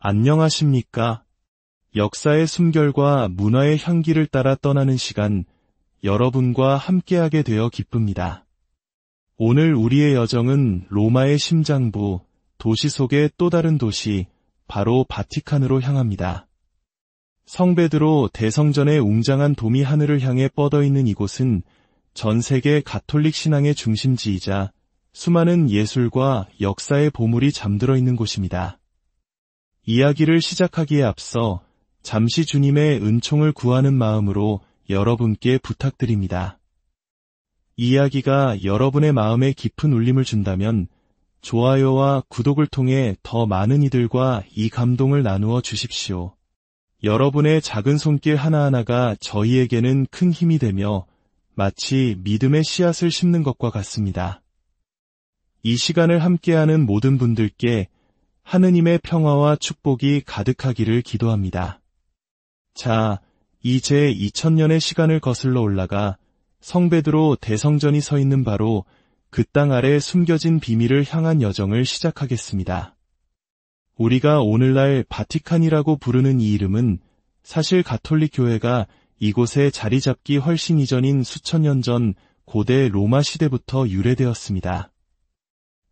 안녕하십니까? 역사의 숨결과 문화의 향기를 따라 떠나는 시간, 여러분과 함께하게 되어 기쁩니다. 오늘 우리의 여정은 로마의 심장부, 도시 속의 또 다른 도시, 바로 바티칸으로 향합니다. 성베드로 대성전의 웅장한 돔이 하늘을 향해 뻗어있는 이곳은 전 세계 가톨릭 신앙의 중심지이자 수많은 예술과 역사의 보물이 잠들어 있는 곳입니다. 이야기를 시작하기에 앞서 잠시 주님의 은총을 구하는 마음으로 여러분께 부탁드립니다. 이 이야기가 여러분의 마음에 깊은 울림을 준다면 좋아요와 구독을 통해 더 많은 이들과 이 감동을 나누어 주십시오. 여러분의 작은 손길 하나하나가 저희에게는 큰 힘이 되며 마치 믿음의 씨앗을 심는 것과 같습니다. 이 시간을 함께하는 모든 분들께 하느님의 평화와 축복이 가득하기를 기도합니다. 자, 이제 2000년의 시간을 거슬러 올라가 성베드로 대성전이 서 있는 바로 그 땅 아래 숨겨진 비밀을 향한 여정을 시작하겠습니다. 우리가 오늘날 바티칸이라고 부르는 이 이름은 사실 가톨릭 교회가 이곳에 자리 잡기 훨씬 이전인 수천 년 전 고대 로마 시대부터 유래되었습니다.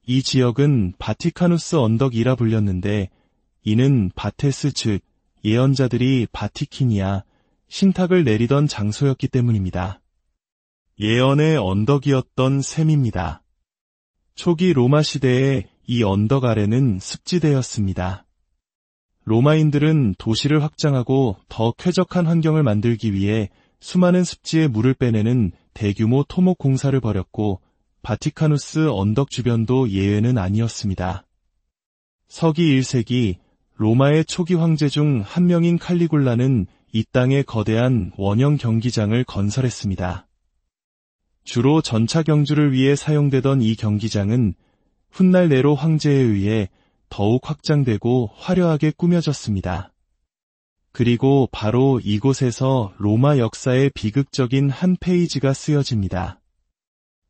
이 지역은 바티카누스 언덕이라 불렸는데 이는 바테스 즉 예언자들이 바티키니아 신탁을 내리던 장소였기 때문입니다. 예언의 언덕이었던 셈입니다. 초기 로마 시대에 이 언덕 아래는 습지대였습니다. 로마인들은 도시를 확장하고 더 쾌적한 환경을 만들기 위해 수많은 습지에 물을 빼내는 대규모 토목 공사를 벌였고 바티카누스 언덕 주변도 예외는 아니었습니다. 서기 1세기 로마의 초기 황제 중 한 명인 칼리굴라는 이 땅에 거대한 원형 경기장을 건설했습니다. 주로 전차 경주를 위해 사용되던 이 경기장은 훗날 네로 황제에 의해 더욱 확장되고 화려하게 꾸며졌습니다. 그리고 바로 이곳에서 로마 역사의 비극적인 한 페이지가 쓰여집니다.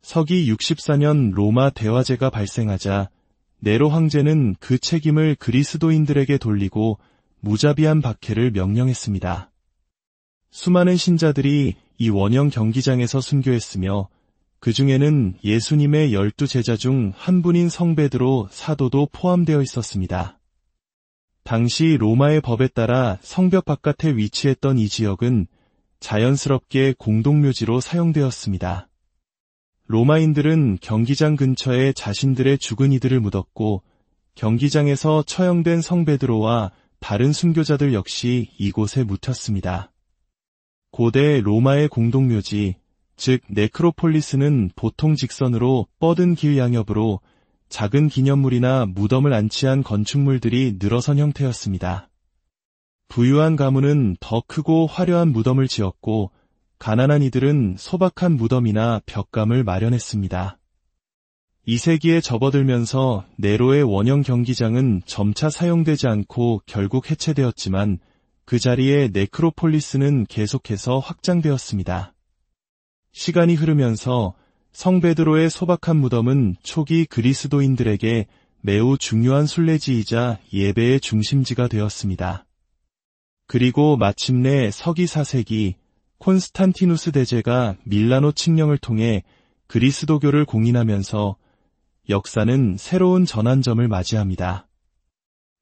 서기 64년 로마 대화제가 발생하자 네로 황제는 그 책임을 그리스도인들에게 돌리고 무자비한 박해를 명령했습니다. 수많은 신자들이 이 원형 경기장에서 순교했으며 그 중에는 예수님의 12제자 중 한 분인 성베드로 사도도 포함되어 있었습니다. 당시 로마의 법에 따라 성벽 바깥에 위치했던 이 지역은 자연스럽게 공동묘지로 사용되었습니다. 로마인들은 경기장 근처에 자신들의 죽은 이들을 묻었고 경기장에서 처형된 성베드로와 다른 순교자들 역시 이곳에 묻혔습니다. 고대 로마의 공동묘지, 즉 네크로폴리스는 보통 직선으로 뻗은 길 양옆으로 작은 기념물이나 무덤을 안치한 건축물들이 늘어선 형태였습니다. 부유한 가문은 더 크고 화려한 무덤을 지었고 가난한 이들은 소박한 무덤이나 벽감을 마련했습니다. 2세기에 접어들면서 네로의 원형 경기장은 점차 사용되지 않고 결국 해체되었지만 그 자리에 네크로폴리스는 계속해서 확장되었습니다. 시간이 흐르면서 성베드로의 소박한 무덤은 초기 그리스도인들에게 매우 중요한 순례지이자 예배의 중심지가 되었습니다. 그리고 마침내 서기 4세기 콘스탄티누스 대제가 밀라노 칙령을 통해 그리스도교를 공인하면서 역사는 새로운 전환점을 맞이합니다.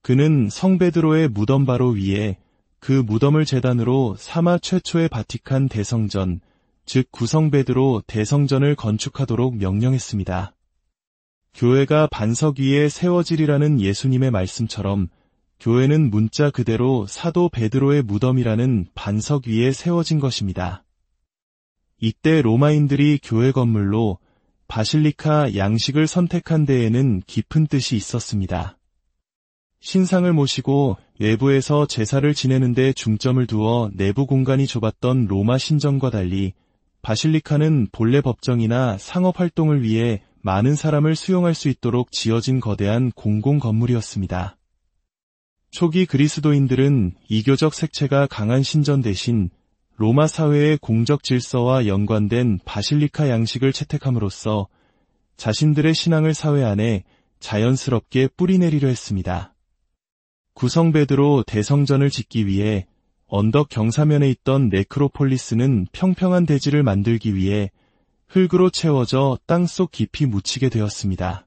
그는 성베드로의 무덤 바로 위에 그 무덤을 제단으로 사마 최초의 바티칸 대성전, 즉 구성베드로 대성전을 건축하도록 명령했습니다. 교회가 반석 위에 세워지리라는 예수님의 말씀처럼 교회는 문자 그대로 사도 베드로의 무덤이라는 반석 위에 세워진 것입니다. 이때 로마인들이 교회 건물로 바실리카 양식을 선택한 데에는 깊은 뜻이 있었습니다. 신상을 모시고 외부에서 제사를 지내는 데 중점을 두어 내부 공간이 좁았던 로마 신전과 달리 바실리카는 본래 법정이나 상업 활동을 위해 많은 사람을 수용할 수 있도록 지어진 거대한 공공 건물이었습니다. 초기 그리스도인들은 이교적 색채가 강한 신전 대신 로마 사회의 공적 질서와 연관된 바실리카 양식을 채택함으로써 자신들의 신앙을 사회 안에 자연스럽게 뿌리내리려 했습니다. 구성 베드로 대성전을 짓기 위해 언덕 경사면에 있던 네크로폴리스는 평평한 대지를 만들기 위해 흙으로 채워져 땅속 깊이 묻히게 되었습니다.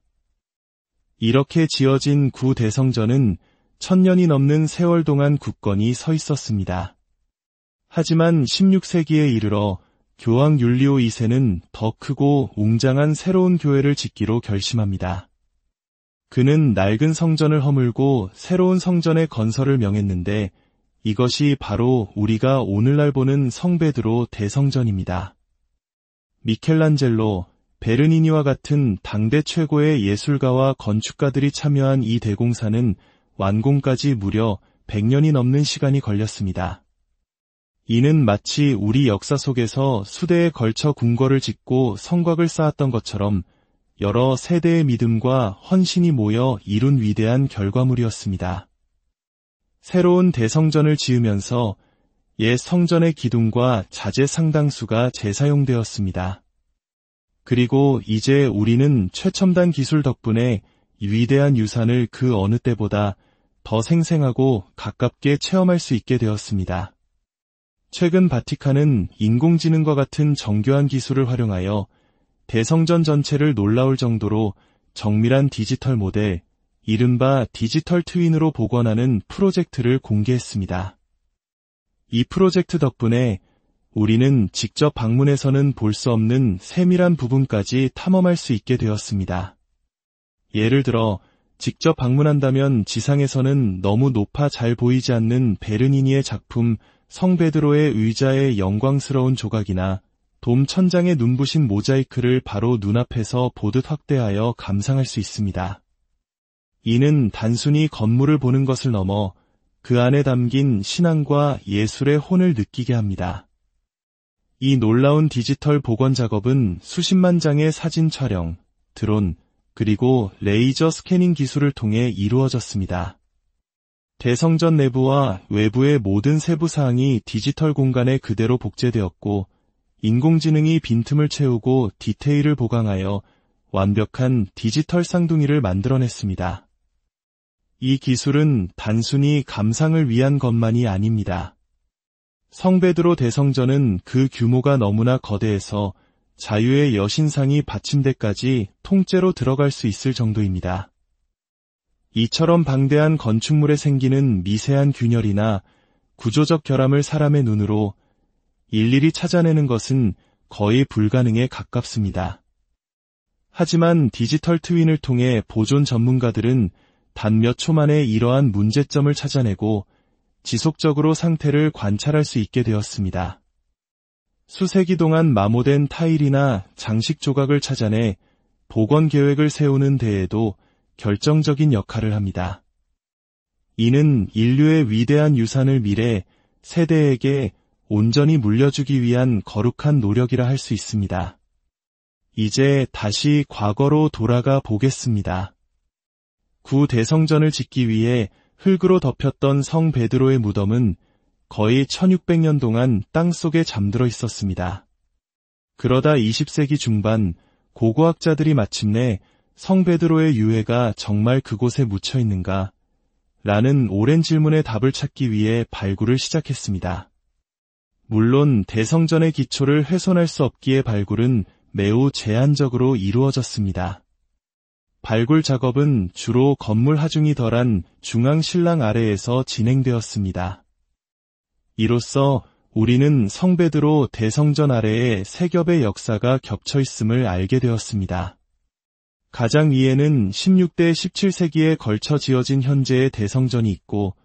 이렇게 지어진 구 대성전은 1000년이 넘는 세월 동안 굳건히 서 있었습니다. 하지만 16세기에 이르러 교황 율리오 2세는 더 크고 웅장한 새로운 교회를 짓기로 결심합니다. 그는 낡은 성전을 허물고 새로운 성전의 건설을 명했는데 이것이 바로 우리가 오늘날 보는 성베드로 대성전입니다. 미켈란젤로, 베르니니와 같은 당대 최고의 예술가와 건축가들이 참여한 이 대공사는 완공까지 무려 100년이 넘는 시간이 걸렸습니다. 이는 마치 우리 역사 속에서 수대에 걸쳐 궁궐을 짓고 성곽을 쌓았던 것처럼 여러 세대의 믿음과 헌신이 모여 이룬 위대한 결과물이었습니다. 새로운 대성전을 지으면서 옛 성전의 기둥과 자재 상당수가 재사용되었습니다. 그리고 이제 우리는 최첨단 기술 덕분에 위대한 유산을 그 어느 때보다 더 생생하고 가깝게 체험할 수 있게 되었습니다. 최근 바티칸은 인공지능과 같은 정교한 기술을 활용하여 대성전 전체를 놀라울 정도로 정밀한 디지털 모델, 이른바 디지털 트윈으로 복원하는 프로젝트를 공개했습니다. 이 프로젝트 덕분에 우리는 직접 방문해서는 볼 수 없는 세밀한 부분까지 탐험할 수 있게 되었습니다. 예를 들어 직접 방문한다면 지상에서는 너무 높아 잘 보이지 않는 베르니니의 작품 성베드로의 의자의 영광스러운 조각이나 돔 천장에 눈부신 모자이크를 바로 눈앞에서 보듯 확대하여 감상할 수 있습니다. 이는 단순히 건물을 보는 것을 넘어 그 안에 담긴 신앙과 예술의 혼을 느끼게 합니다. 이 놀라운 디지털 복원 작업은 수십만 장의 사진 촬영, 드론, 그리고 레이저 스캐닝 기술을 통해 이루어졌습니다. 대성전 내부와 외부의 모든 세부 사항이 디지털 공간에 그대로 복제되었고 인공지능이 빈틈을 채우고 디테일을 보강하여 완벽한 디지털 쌍둥이를 만들어냈습니다. 이 기술은 단순히 감상을 위한 것만이 아닙니다. 성베드로 대성전은 그 규모가 너무나 거대해서 자유의 여신상이 받침대까지 통째로 들어갈 수 있을 정도입니다. 이처럼 방대한 건축물에 생기는 미세한 균열이나 구조적 결함을 사람의 눈으로 일일이 찾아내는 것은 거의 불가능에 가깝습니다. 하지만 디지털 트윈을 통해 보존 전문가들은 단 몇 초 만에 이러한 문제점을 찾아내고 지속적으로 상태를 관찰할 수 있게 되었습니다. 수세기 동안 마모된 타일이나 장식 조각을 찾아내 복원 계획을 세우는 데에도 결정적인 역할을 합니다. 이는 인류의 위대한 유산을 미래 세대에게 온전히 물려주기 위한 거룩한 노력이라 할 수 있습니다. 이제 다시 과거로 돌아가 보겠습니다. 구 대성전을 짓기 위해 흙으로 덮였던 성 베드로의 무덤은 거의 1600년 동안 땅속에 잠들어 있었습니다. 그러다 20세기 중반 고고학자들이 마침내 성 베드로의 유해가 정말 그곳에 묻혀 있는가? 라는 오랜 질문의 답을 찾기 위해 발굴을 시작했습니다. 물론 대성전의 기초를 훼손할 수 없기에 발굴은 매우 제한적으로 이루어졌습니다. 발굴 작업은 주로 건물 하중이 덜한 중앙 신랑 아래에서 진행되었습니다. 이로써 우리는 성베드로 대성전 아래에 세 겹의 역사가 겹쳐 있음을 알게 되었습니다. 가장 위에는 16대 17세기에 걸쳐 지어진 현재의 대성전이 있고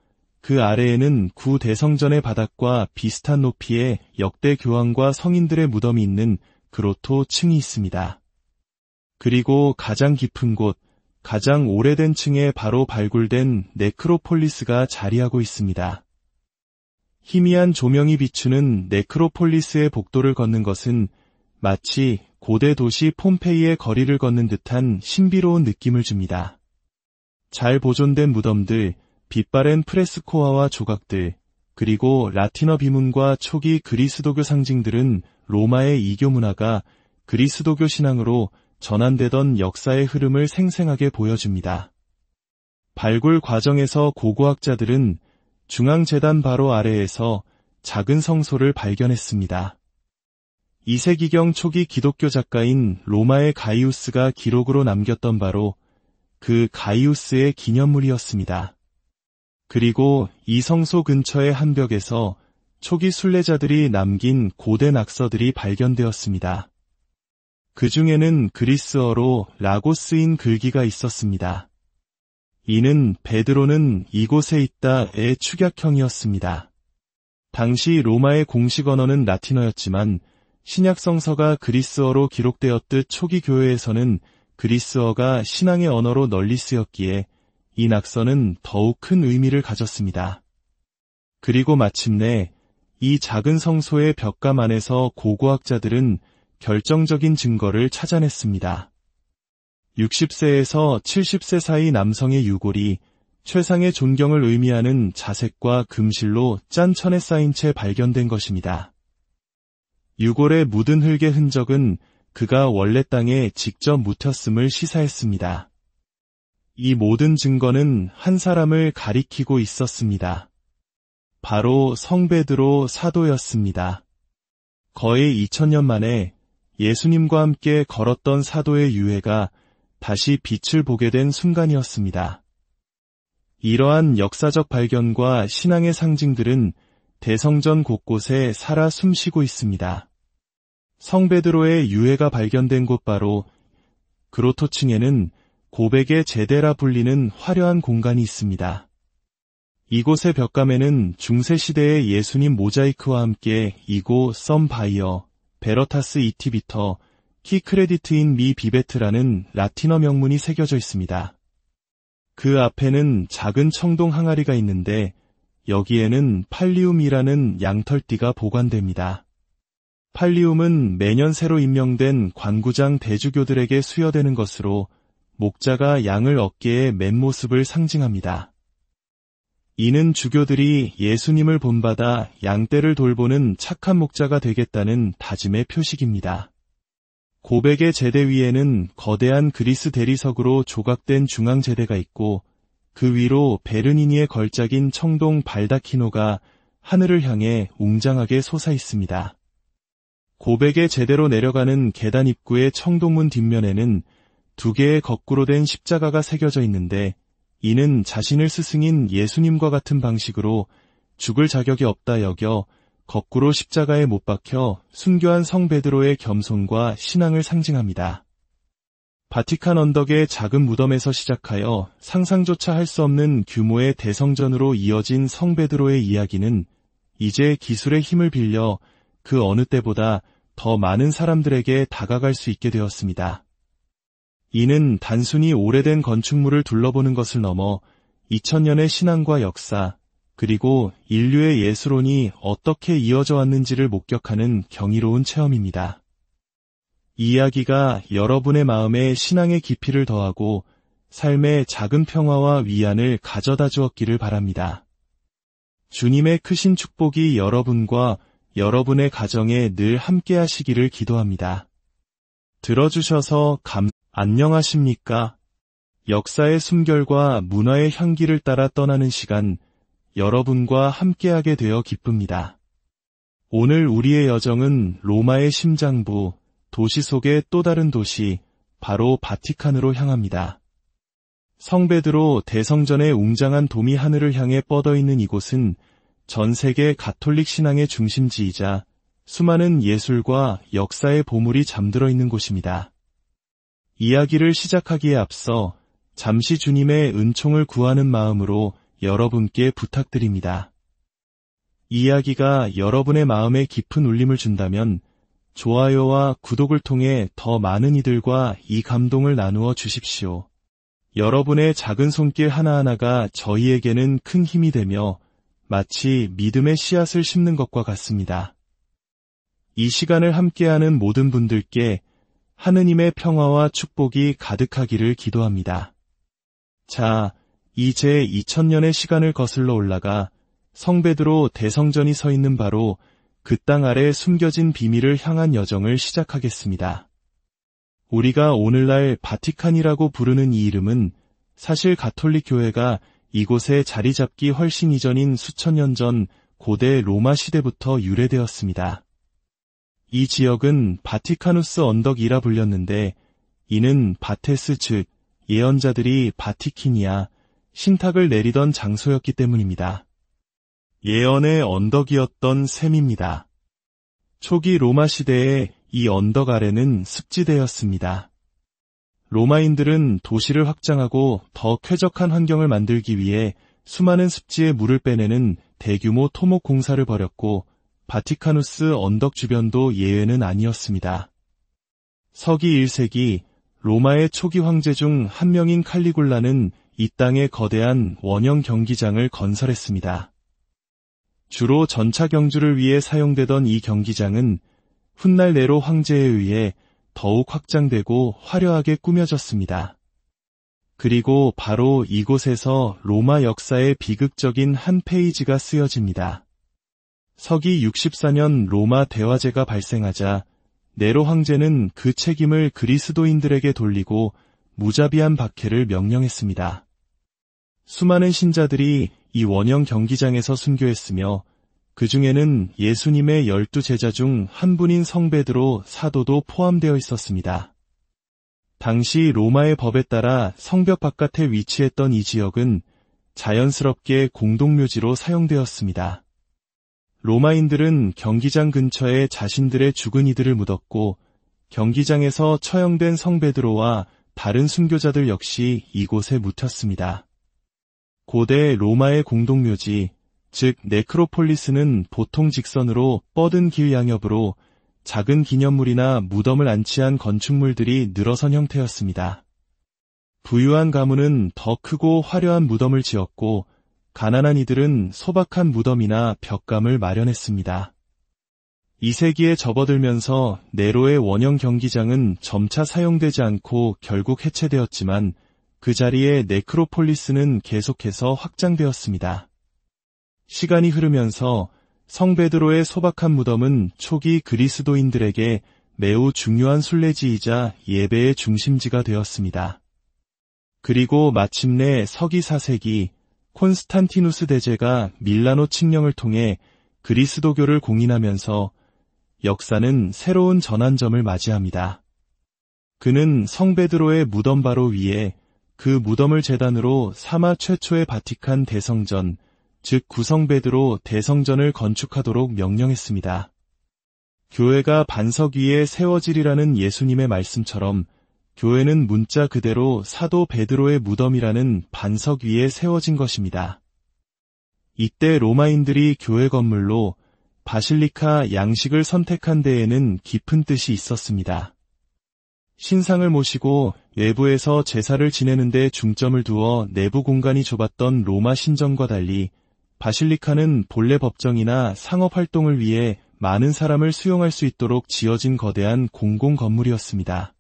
그 아래에는 구 대성전의 바닥과 비슷한 높이의 역대 교황과 성인들의 무덤이 있는 그로토 층이 있습니다. 그리고 가장 깊은 곳, 가장 오래된 층에 바로 발굴된 네크로폴리스가 자리하고 있습니다. 희미한 조명이 비추는 네크로폴리스의 복도를 걷는 것은 마치 고대 도시 폼페이의 거리를 걷는 듯한 신비로운 느낌을 줍니다. 잘 보존된 무덤들, 빛바랜 프레스코아와 조각들, 그리고 라틴어 비문과 초기 그리스도교 상징들은 로마의 이교 문화가 그리스도교 신앙으로 전환되던 역사의 흐름을 생생하게 보여줍니다. 발굴 과정에서 고고학자들은 중앙재단 바로 아래에서 작은 성소를 발견했습니다. 2세기경 초기 기독교 작가인 로마의 가이우스가 기록으로 남겼던 바로 그 가이우스의 기념물이었습니다. 그리고 이 성소 근처의 한 벽에서 초기 순례자들이 남긴 고대 낙서들이 발견되었습니다. 그 중에는 그리스어로 라고 쓰인 글귀가 있었습니다. 이는 베드로는 이곳에 있다의 축약형이었습니다. 당시 로마의 공식 언어는 라틴어였지만 신약 성서가 그리스어로 기록되었듯 초기 교회에서는 그리스어가 신앙의 언어로 널리 쓰였기에 이 낙서는 더욱 큰 의미를 가졌습니다. 그리고 마침내 이 작은 성소의 벽감 안에서 고고학자들은 결정적인 증거를 찾아냈습니다. 60세에서 70세 사이 남성의 유골이 최상의 존경을 의미하는 자색과 금실로 짠 천에 쌓인 채 발견된 것입니다. 유골에 묻은 흙의 흔적은 그가 원래 땅에 직접 묻혔음을 시사했습니다. 이 모든 증거는 한 사람을 가리키고 있었습니다. 바로 성 베드로 사도였습니다. 거의 2000년 만에 예수님과 함께 걸었던 사도의 유해가 다시 빛을 보게 된 순간이었습니다. 이러한 역사적 발견과 신앙의 상징들은 대성전 곳곳에 살아 숨쉬고 있습니다. 성 베드로의 유해가 발견된 곳 바로 그로토층에는 고백의 제대라 불리는 화려한 공간이 있습니다. 이곳의 벽감에는 중세시대의 예수님 모자이크와 함께 이고 썸 바이어, 베러타스 이티비터, 키 크레디트인 미 비베트라는 라틴어 명문이 새겨져 있습니다. 그 앞에는 작은 청동 항아리가 있는데 여기에는 팔리움이라는 양털띠가 보관됩니다. 팔리움은 매년 새로 임명된 관구장 대주교들에게 수여되는 것으로 목자가 양을 어깨에 맨 모습을 상징합니다. 이는 주교들이 예수님을 본받아 양떼를 돌보는 착한 목자가 되겠다는 다짐의 표식입니다. 고백의 제대 위에는 거대한 그리스 대리석으로 조각된 중앙제대가 있고 그 위로 베르니니의 걸작인 청동 발다키노가 하늘을 향해 웅장하게 솟아 있습니다. 고백의 제대로 내려가는 계단 입구의 청동문 뒷면에는 두 개의 거꾸로 된 십자가가 새겨져 있는데 이는 자신을 스승인 예수님과 같은 방식으로 죽을 자격이 없다 여겨 거꾸로 십자가에 못 박혀 순교한 성 베드로의 겸손과 신앙을 상징합니다. 바티칸 언덕의 작은 무덤에서 시작하여 상상조차 할 수 없는 규모의 대성전으로 이어진 성 베드로의 이야기는 이제 기술의 힘을 빌려 그 어느 때보다 더 많은 사람들에게 다가갈 수 있게 되었습니다. 이는 단순히 오래된 건축물을 둘러보는 것을 넘어 2000년의 신앙과 역사, 그리고 인류의 예술론이 어떻게 이어져 왔는지를 목격하는 경이로운 체험입니다. 이 이야기가 여러분의 마음에 신앙의 깊이를 더하고 삶의 작은 평화와 위안을 가져다 주었기를 바랍니다. 주님의 크신 축복이 여러분과 여러분의 가정에 늘 함께 하시기를 기도합니다. 들어주셔서 안녕하십니까? 역사의 숨결과 문화의 향기를 따라 떠나는 시간, 여러분과 함께하게 되어 기쁩니다. 오늘 우리의 여정은 로마의 심장부, 도시 속의 또 다른 도시, 바로 바티칸으로 향합니다. 성 베드로 대성전의 웅장한 돔이 하늘을 향해 뻗어있는 이곳은 전 세계 가톨릭 신앙의 중심지이자 수많은 예술과 역사의 보물이 잠들어 있는 곳입니다. 이야기를 시작하기에 앞서 잠시 주님의 은총을 구하는 마음으로 여러분께 부탁드립니다. 이 이야기가 여러분의 마음에 깊은 울림을 준다면 좋아요와 구독을 통해 더 많은 이들과 이 감동을 나누어 주십시오. 여러분의 작은 손길 하나하나가 저희에게는 큰 힘이 되며 마치 믿음의 씨앗을 심는 것과 같습니다. 이 시간을 함께하는 모든 분들께 하느님의 평화와 축복이 가득하기를 기도합니다. 자, 이제 2000년의 시간을 거슬러 올라가 성 베드로 대성전이 서 있는 바로 그 땅 아래 숨겨진 비밀을 향한 여정을 시작하겠습니다. 우리가 오늘날 바티칸이라고 부르는 이 이름은 사실 가톨릭 교회가 이곳에 자리 잡기 훨씬 이전인 수천 년 전 고대 로마 시대부터 유래되었습니다. 이 지역은 바티카누스 언덕이라 불렸는데 이는 바테스 즉 예언자들이 바티키니아 신탁을 내리던 장소였기 때문입니다. 예언의 언덕이었던 셈입니다. 초기 로마 시대에 이 언덕 아래는 습지대였습니다. 로마인들은 도시를 확장하고 더 쾌적한 환경을 만들기 위해 수많은 습지에 물을 빼내는 대규모 토목 공사를 벌였고 바티카누스 언덕 주변도 예외는 아니었습니다. 서기 1세기 로마의 초기 황제 중 한 명인 칼리굴라는 이 땅에 거대한 원형 경기장을 건설했습니다. 주로 전차 경주를 위해 사용되던 이 경기장은 훗날 네로 황제에 의해 더욱 확장되고 화려하게 꾸며졌습니다. 그리고 바로 이곳에서 로마 역사의 비극적인 한 페이지가 쓰여집니다. 서기 64년 로마 대화제가 발생하자 네로 황제는 그 책임을 그리스도인들에게 돌리고 무자비한 박해를 명령했습니다. 수많은 신자들이 이 원형 경기장에서 순교했으며 그 중에는 예수님의 12제자 중 한 분인 성 베드로 사도도 포함되어 있었습니다. 당시 로마의 법에 따라 성벽 바깥에 위치했던 이 지역은 자연스럽게 공동묘지로 사용되었습니다. 로마인들은 경기장 근처에 자신들의 죽은 이들을 묻었고 경기장에서 처형된 성 베드로와 다른 순교자들 역시 이곳에 묻혔습니다. 고대 로마의 공동묘지, 즉 네크로폴리스는 보통 직선으로 뻗은 길 양옆으로 작은 기념물이나 무덤을 안치한 건축물들이 늘어선 형태였습니다. 부유한 가문은 더 크고 화려한 무덤을 지었고 가난한 이들은 소박한 무덤이나 벽감을 마련했습니다. 2세기에 접어들면서 네로의 원형 경기장은 점차 사용되지 않고 결국 해체되었지만 그 자리에 네크로폴리스는 계속해서 확장되었습니다. 시간이 흐르면서 성 베드로의 소박한 무덤은 초기 그리스도인들에게 매우 중요한 순례지이자 예배의 중심지가 되었습니다. 그리고 마침내 서기 4세기 콘스탄티누스 대제가 밀라노 칙령을 통해 그리스도교를 공인하면서 역사는 새로운 전환점을 맞이합니다. 그는 성 베드로의 무덤 바로 위에 그 무덤을 제단으로 사마 최초의 바티칸 대성전, 즉 구성 베드로 대성전을 건축하도록 명령했습니다. 교회가 반석 위에 세워지리라는 예수님의 말씀처럼 교회는 문자 그대로 사도 베드로의 무덤이라는 반석 위에 세워진 것입니다. 이때 로마인들이 교회 건물로 바실리카 양식을 선택한 데에는 깊은 뜻이 있었습니다. 신상을 모시고 외부에서 제사를 지내는 데 중점을 두어 내부 공간이 좁았던 로마 신전과 달리 바실리카는 본래 법정이나 상업 활동을 위해 많은 사람을 수용할 수 있도록 지어진 거대한 공공 건물이었습니다.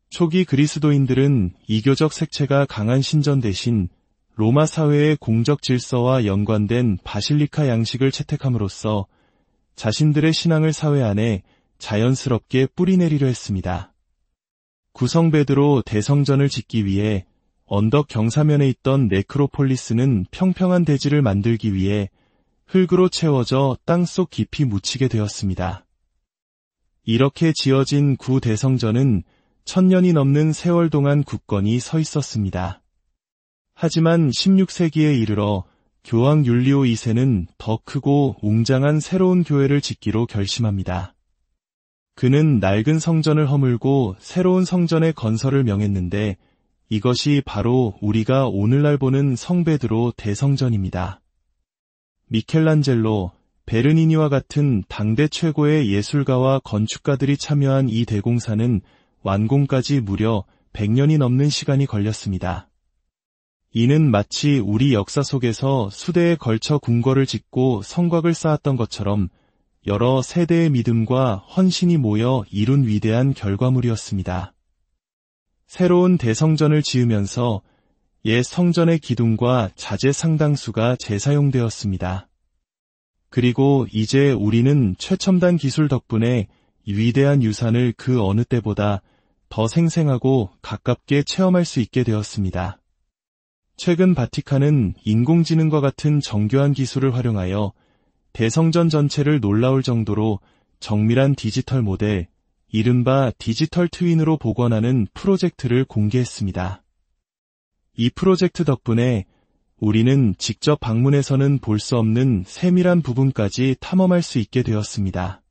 초기 그리스도인들은 이교적 색채가 강한 신전 대신 로마 사회의 공적 질서와 연관된 바실리카 양식을 채택함으로써 자신들의 신앙을 사회 안에 자연스럽게 뿌리내리려 했습니다. 구성 베드로 대성전을 짓기 위해 언덕 경사면에 있던 네크로폴리스는 평평한 대지를 만들기 위해 흙으로 채워져 땅속 깊이 묻히게 되었습니다. 이렇게 지어진 구 대성전은 1000년이 넘는 세월 동안 굳건히 서 있었습니다. 하지만 16세기에 이르러 교황 율리오 2세는 더 크고 웅장한 새로운 교회를 짓기로 결심합니다. 그는 낡은 성전을 허물고 새로운 성전의 건설을 명했는데 이것이 바로 우리가 오늘날 보는 성 베드로 대성전입니다. 미켈란젤로, 베르니니와 같은 당대 최고의 예술가와 건축가들이 참여한 이 대공사는 완공까지 무려 100년이 넘는 시간이 걸렸습니다. 이는 마치 우리 역사 속에서 수대에 걸쳐 궁궐을 짓고 성곽을 쌓았던 것처럼 여러 세대의 믿음과 헌신이 모여 이룬 위대한 결과물이었습니다. 새로운 대성전을 지으면서 옛 성전의 기둥과 자재 상당수가 재사용되었습니다. 그리고 이제 우리는 최첨단 기술 덕분에 위대한 유산을 그 어느 때보다 더 생생하고 가깝게 체험할 수 있게 되었습니다. 최근 바티칸은 인공지능과 같은 정교한 기술을 활용하여 대성전 전체를 놀라울 정도로 정밀한 디지털 모델, 이른바 디지털 트윈으로 복원하는 프로젝트를 공개했습니다. 이 프로젝트 덕분에 우리는 직접 방문해서는 볼 수 없는 세밀한 부분까지 탐험할 수 있게 되었습니다.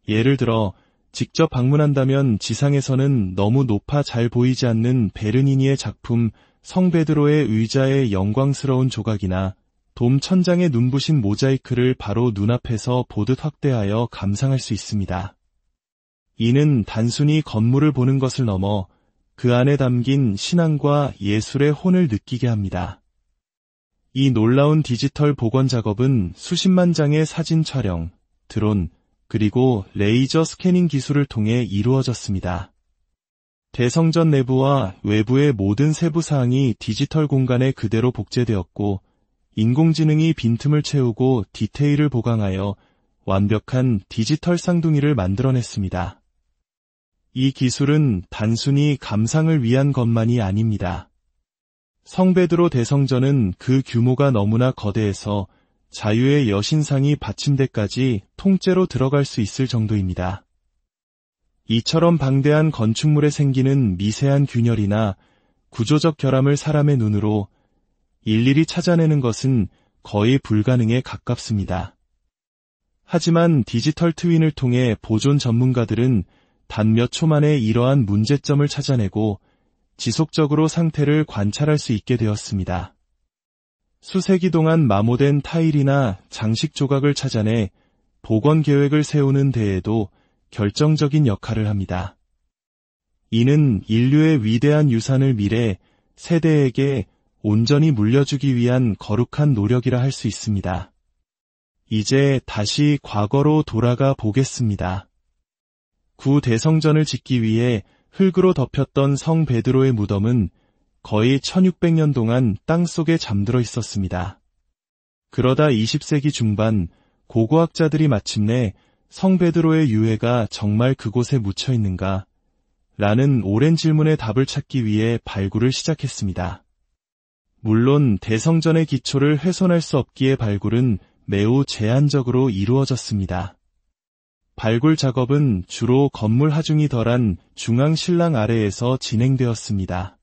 예를 들어 직접 방문한다면 지상에서는 너무 높아 잘 보이지 않는 베르니니의 작품 성 베드로의 의자의 영광스러운 조각이나 돔 천장에 눈부신 모자이크를 바로 눈앞에서 보듯 확대하여 감상할 수 있습니다. 이는 단순히 건물을 보는 것을 넘어 그 안에 담긴 신앙과 예술의 혼을 느끼게 합니다. 이 놀라운 디지털 복원 작업은 수십만 장의 사진 촬영, 드론, 그리고 레이저 스캐닝 기술을 통해 이루어졌습니다. 대성전 내부와 외부의 모든 세부 사항이 디지털 공간에 그대로 복제되었고, 인공지능이 빈틈을 채우고 디테일을 보강하여 완벽한 디지털 쌍둥이를 만들어냈습니다. 이 기술은 단순히 감상을 위한 것만이 아닙니다. 성 베드로 대성전은 그 규모가 너무나 거대해서 자유의 여신상이 받침대까지 통째로 들어갈 수 있을 정도입니다. 이처럼 방대한 건축물에 생기는 미세한 균열이나 구조적 결함을 사람의 눈으로 일일이 찾아내는 것은 거의 불가능에 가깝습니다. 하지만 디지털 트윈을 통해 보존 전문가들은 단 몇 초 만에 이러한 문제점을 찾아내고 지속적으로 상태를 관찰할 수 있게 되었습니다. 수세기 동안 마모된 타일이나 장식 조각을 찾아내 복원 계획을 세우는 데에도 결정적인 역할을 합니다. 이는 인류의 위대한 유산을 미래 세대에게 온전히 물려주기 위한 거룩한 노력이라 할 수 있습니다. 이제 다시 과거로 돌아가 보겠습니다. 구 대성전을 짓기 위해 흙으로 덮였던 성 베드로의 무덤은 거의 1600년 동안 땅속에 잠들어 있었습니다. 그러다 20세기 중반 고고학자들이 마침내 성 베드로의 유해가 정말 그곳에 묻혀 있는가? 라는 오랜 질문에 답을 찾기 위해 발굴을 시작했습니다. 물론 대성전의 기초를 훼손할 수 없기에 발굴은 매우 제한적으로 이루어졌습니다. 발굴 작업은 주로 건물 하중이 덜한 중앙 신랑 아래에서 진행되었습니다.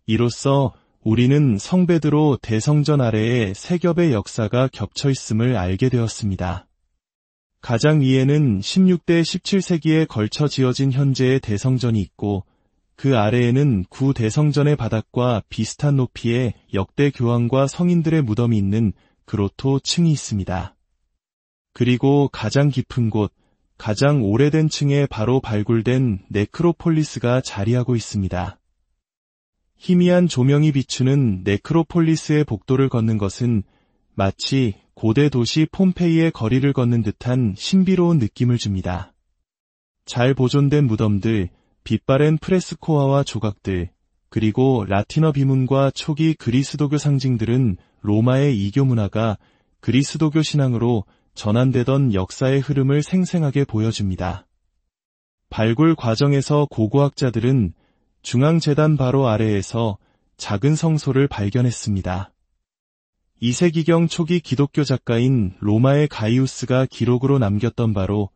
이로써 우리는 성 베드로 대성전 아래에 세 겹의 역사가 겹쳐 있음을 알게 되었습니다. 가장 위에는 16대 17세기에 걸쳐 지어진 현재의 대성전이 있고 그 아래에는 구 대성전의 바닥과 비슷한 높이의 역대 교황과 성인들의 무덤이 있는 그로토 층이 있습니다. 그리고 가장 깊은 곳, 가장 오래된 층에 바로 발굴된 네크로폴리스가 자리하고 있습니다. 희미한 조명이 비추는 네크로폴리스의 복도를 걷는 것은 마치 고대 도시 폼페이의 거리를 걷는 듯한 신비로운 느낌을 줍니다. 잘 보존된 무덤들, 빛바랜 프레스코아와 조각들, 그리고 라틴어 비문과 초기 그리스도교 상징들은 로마의 이교 문화가 그리스도교 신앙으로 전환되던 역사의 흐름을 생생하게 보여줍니다. 발굴 과정에서 고고학자들은 중앙재단 바로 아래에서 작은 성소를 발견했습니다. 2세기경 초기 기독교 작가인 로마의 가이우스가 기록으로 남겼던 바로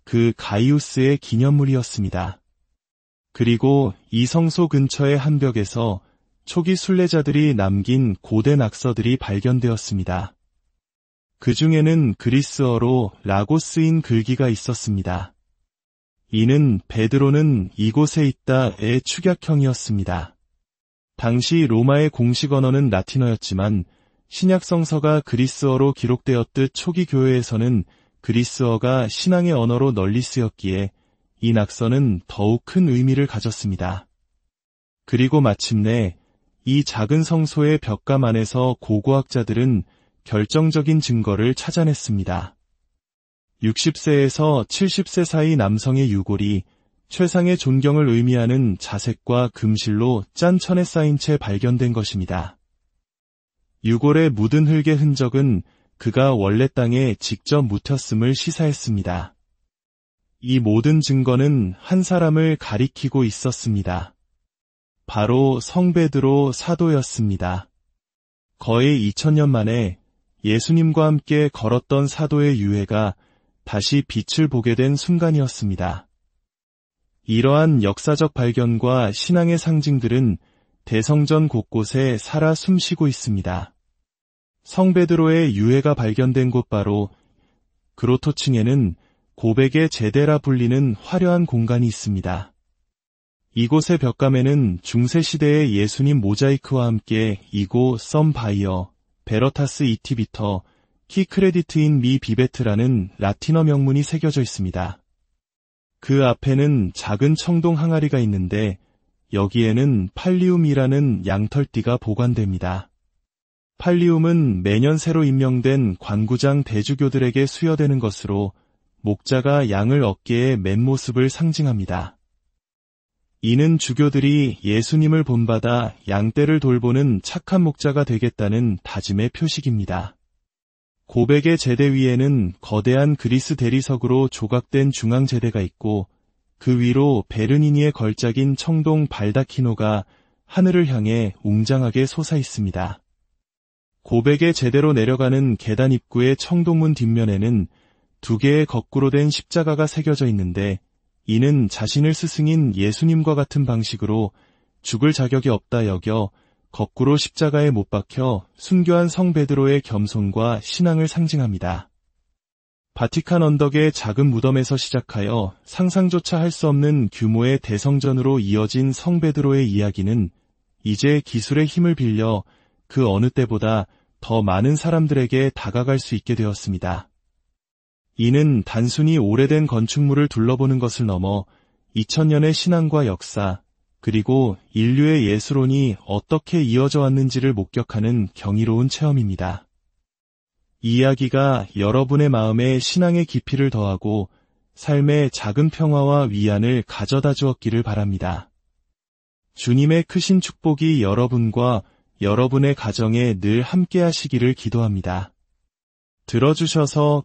그 가이우스의 기념물이었습니다. 그리고 이 성소 근처의 한 벽에서 초기 순례자들이 남긴 고대 낙서들이 발견되었습니다. 그 중에는 그리스어로 라고 쓰인 글귀가 있었습니다. 이는 베드로는 이곳에 있다의 축약형이었습니다. 당시 로마의 공식 언어는 라틴어였지만 신약 성서가 그리스어로 기록되었듯 초기 교회에서는 그리스어가 신앙의 언어로 널리 쓰였기에 이 낙서는 더욱 큰 의미를 가졌습니다. 그리고 마침내 이 작은 성소의 벽감 안에서 고고학자들은 결정적인 증거를 찾아냈습니다. 60세에서 70세 사이 남성의 유골이 최상의 존경을 의미하는 자색과 금실로 짠 천에 쌓인 채 발견된 것입니다. 유골에 묻은 흙의 흔적은 그가 원래 땅에 직접 묻혔음을 시사했습니다. 이 모든 증거는 한 사람을 가리키고 있었습니다. 바로 성베드로 사도였습니다. 거의 2000년 만에 예수님과 함께 걸었던 사도의 유해가 다시 빛을 보게 된 순간이었습니다. 이러한 역사적 발견과 신앙의 상징들은 대성전 곳곳에 살아 숨쉬고 있습니다. 성베드로의 유해가 발견된 곳 바로 그로토층에는 고백의 제대라 불리는 화려한 공간이 있습니다. 이곳의 벽감에는 중세시대의 예수님 모자이크와 함께 이고 썸 바이어, 베러타스 이티비터, 키 크레디트인 미 비베트라는 라틴어 명문이 새겨져 있습니다. 그 앞에는 작은 청동 항아리가 있는데 여기에는 팔리움이라는 양털띠가 보관됩니다. 팔리움은 매년 새로 임명된 관구장 대주교들에게 수여되는 것으로 목자가 양을 어깨에 맨 모습을 상징합니다. 이는 주교들이 예수님을 본받아 양떼를 돌보는 착한 목자가 되겠다는 다짐의 표식입니다. 고백의 제대 위에는 거대한 그리스 대리석으로 조각된 중앙제대가 있고 그 위로 베르니니의 걸작인 청동 발다키노가 하늘을 향해 웅장하게 솟아 있습니다. 고백의 제대로 내려가는 계단 입구의 청동문 뒷면에는 2개의 거꾸로 된 십자가가 새겨져 있는데 이는 자신을 스승인 예수님과 같은 방식으로 죽을 자격이 없다 여겨 거꾸로 십자가에 못 박혀 순교한 성 베드로의 겸손과 신앙을 상징합니다. 바티칸 언덕의 작은 무덤에서 시작하여 상상조차 할 수 없는 규모의 대성전으로 이어진 성 베드로의 이야기는 이제 기술의 힘을 빌려 그 어느 때보다 더 많은 사람들에게 다가갈 수 있게 되었습니다. 이는 단순히 오래된 건축물을 둘러보는 것을 넘어 2000년의 신앙과 역사, 그리고 인류의 예술론이 어떻게 이어져 왔는지를 목격하는 경이로운 체험입니다. 이 이야기가 여러분의 마음에 신앙의 깊이를 더하고 삶의 작은 평화와 위안을 가져다 주었기를 바랍니다. 주님의 크신 축복이 여러분과 여러분의 가정에 늘 함께 하시기를 기도합니다. 들어주셔서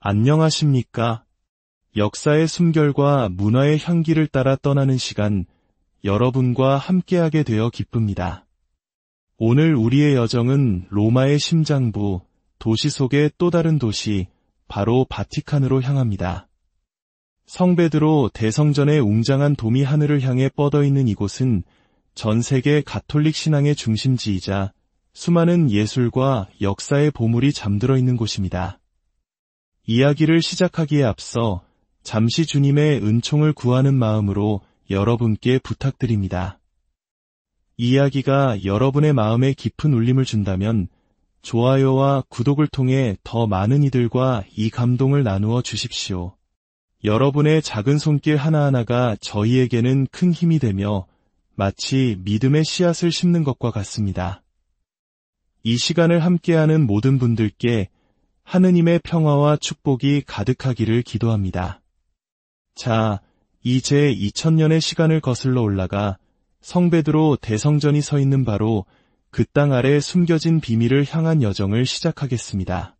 안녕하십니까? 역사의 숨결과 문화의 향기를 따라 떠나는 시간, 여러분과 함께하게 되어 기쁩니다. 오늘 우리의 여정은 로마의 심장부, 도시 속의 또 다른 도시, 바로 바티칸으로 향합니다. 성베드로 대성전의 웅장한 돔이 하늘을 향해 뻗어있는 이곳은 전 세계 가톨릭 신앙의 중심지이자 수많은 예술과 역사의 보물이 잠들어 있는 곳입니다. 이야기를 시작하기에 앞서 잠시 주님의 은총을 구하는 마음으로 여러분께 부탁드립니다. 이 이야기가 여러분의 마음에 깊은 울림을 준다면 좋아요와 구독을 통해 더 많은 이들과 이 감동을 나누어 주십시오. 여러분의 작은 손길 하나하나가 저희에게는 큰 힘이 되며 마치 믿음의 씨앗을 심는 것과 같습니다. 이 시간을 함께하는 모든 분들께 하느님의 평화와 축복이 가득하기를 기도합니다. 자, 이제 2000년의 시간을 거슬러 올라가 성베드로 대성전이 서 있는 바로 그 땅 아래 숨겨진 비밀을 향한 여정을 시작하겠습니다.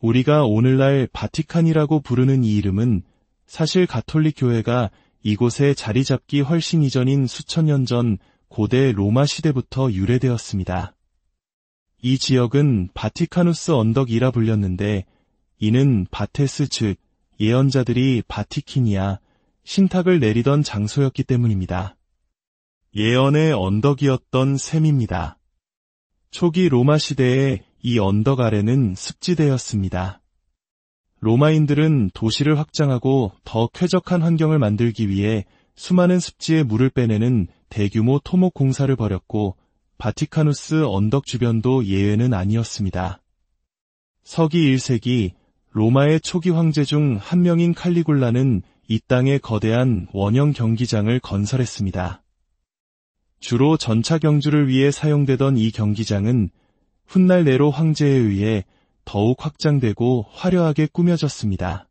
우리가 오늘날 바티칸이라고 부르는 이 이름은 사실 가톨릭 교회가 이곳에 자리 잡기 훨씬 이전인 수천 년 전 고대 로마 시대부터 유래되었습니다. 이 지역은 바티카누스 언덕이라 불렸는데 이는 바테스 즉 예언자들이 바티키니아 신탁을 내리던 장소였기 때문입니다. 예언의 언덕이었던 셈입니다. 초기 로마 시대에 이 언덕 아래는 습지대였습니다. 로마인들은 도시를 확장하고 더 쾌적한 환경을 만들기 위해 수많은 습지에 물을 빼내는 대규모 토목 공사를 벌였고 바티카누스 언덕 주변도 예외는 아니었습니다. 서기 1세기 로마의 초기 황제 중 한 명인 칼리굴라는 이 땅에 거대한 원형 경기장을 건설했습니다. 주로 전차 경주를 위해 사용되던 이 경기장은 훗날 네로 황제에 의해 더욱 확장되고 화려하게 꾸며졌습니다.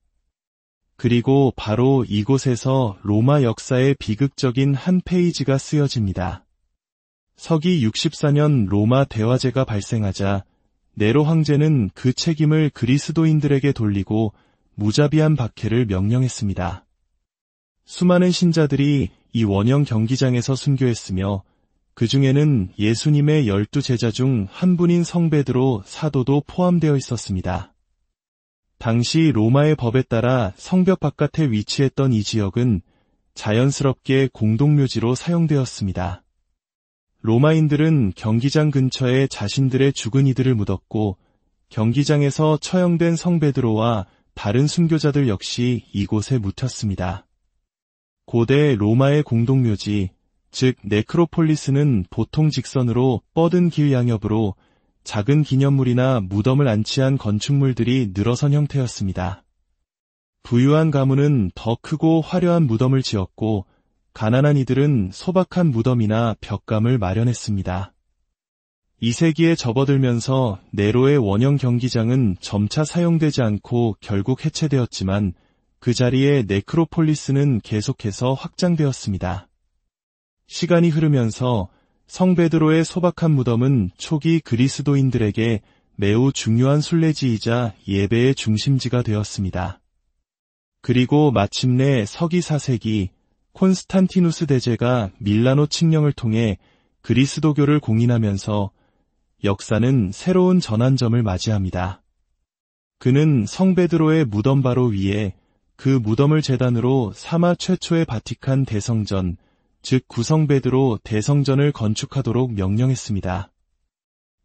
그리고 바로 이곳에서 로마 역사의 비극적인 한 페이지가 쓰여집니다. 서기 64년 로마 대화제가 발생하자 네로 황제는 그 책임을 그리스도인들에게 돌리고 무자비한 박해를 명령했습니다. 수많은 신자들이 이 원형 경기장에서 순교했으며 그 중에는 예수님의 12제자 중 한 분인 성 베드로 사도도 포함되어 있었습니다. 당시 로마의 법에 따라 성벽 바깥에 위치했던 이 지역은 자연스럽게 공동묘지로 사용되었습니다. 로마인들은 경기장 근처에 자신들의 죽은 이들을 묻었고 경기장에서 처형된 성 베드로와 다른 순교자들 역시 이곳에 묻혔습니다. 고대 로마의 공동묘지, 즉 네크로폴리스는 보통 직선으로 뻗은 길 양옆으로 작은 기념물이나 무덤을 안치한 건축물들이 늘어선 형태였습니다. 부유한 가문은 더 크고 화려한 무덤을 지었고 가난한 이들은 소박한 무덤이나 벽감을 마련했습니다. 2세기에 접어들면서 네로의 원형 경기장은 점차 사용되지 않고 결국 해체되었지만 그 자리에 네크로폴리스는 계속해서 확장되었습니다. 시간이 흐르면서 성 베드로의 소박한 무덤은 초기 그리스도인들에게 매우 중요한 순례지이자 예배의 중심지가 되었습니다. 그리고 마침내 서기 4세기 콘스탄티누스 대제가 밀라노 칙령을 통해 그리스도교를 공인하면서 역사는 새로운 전환점을 맞이합니다. 그는 성 베드로의 무덤 바로 위에 그 무덤을 제단으로 사마 최초의 바티칸 대성전, 즉 구성 베드로 대성전을 건축하도록 명령했습니다.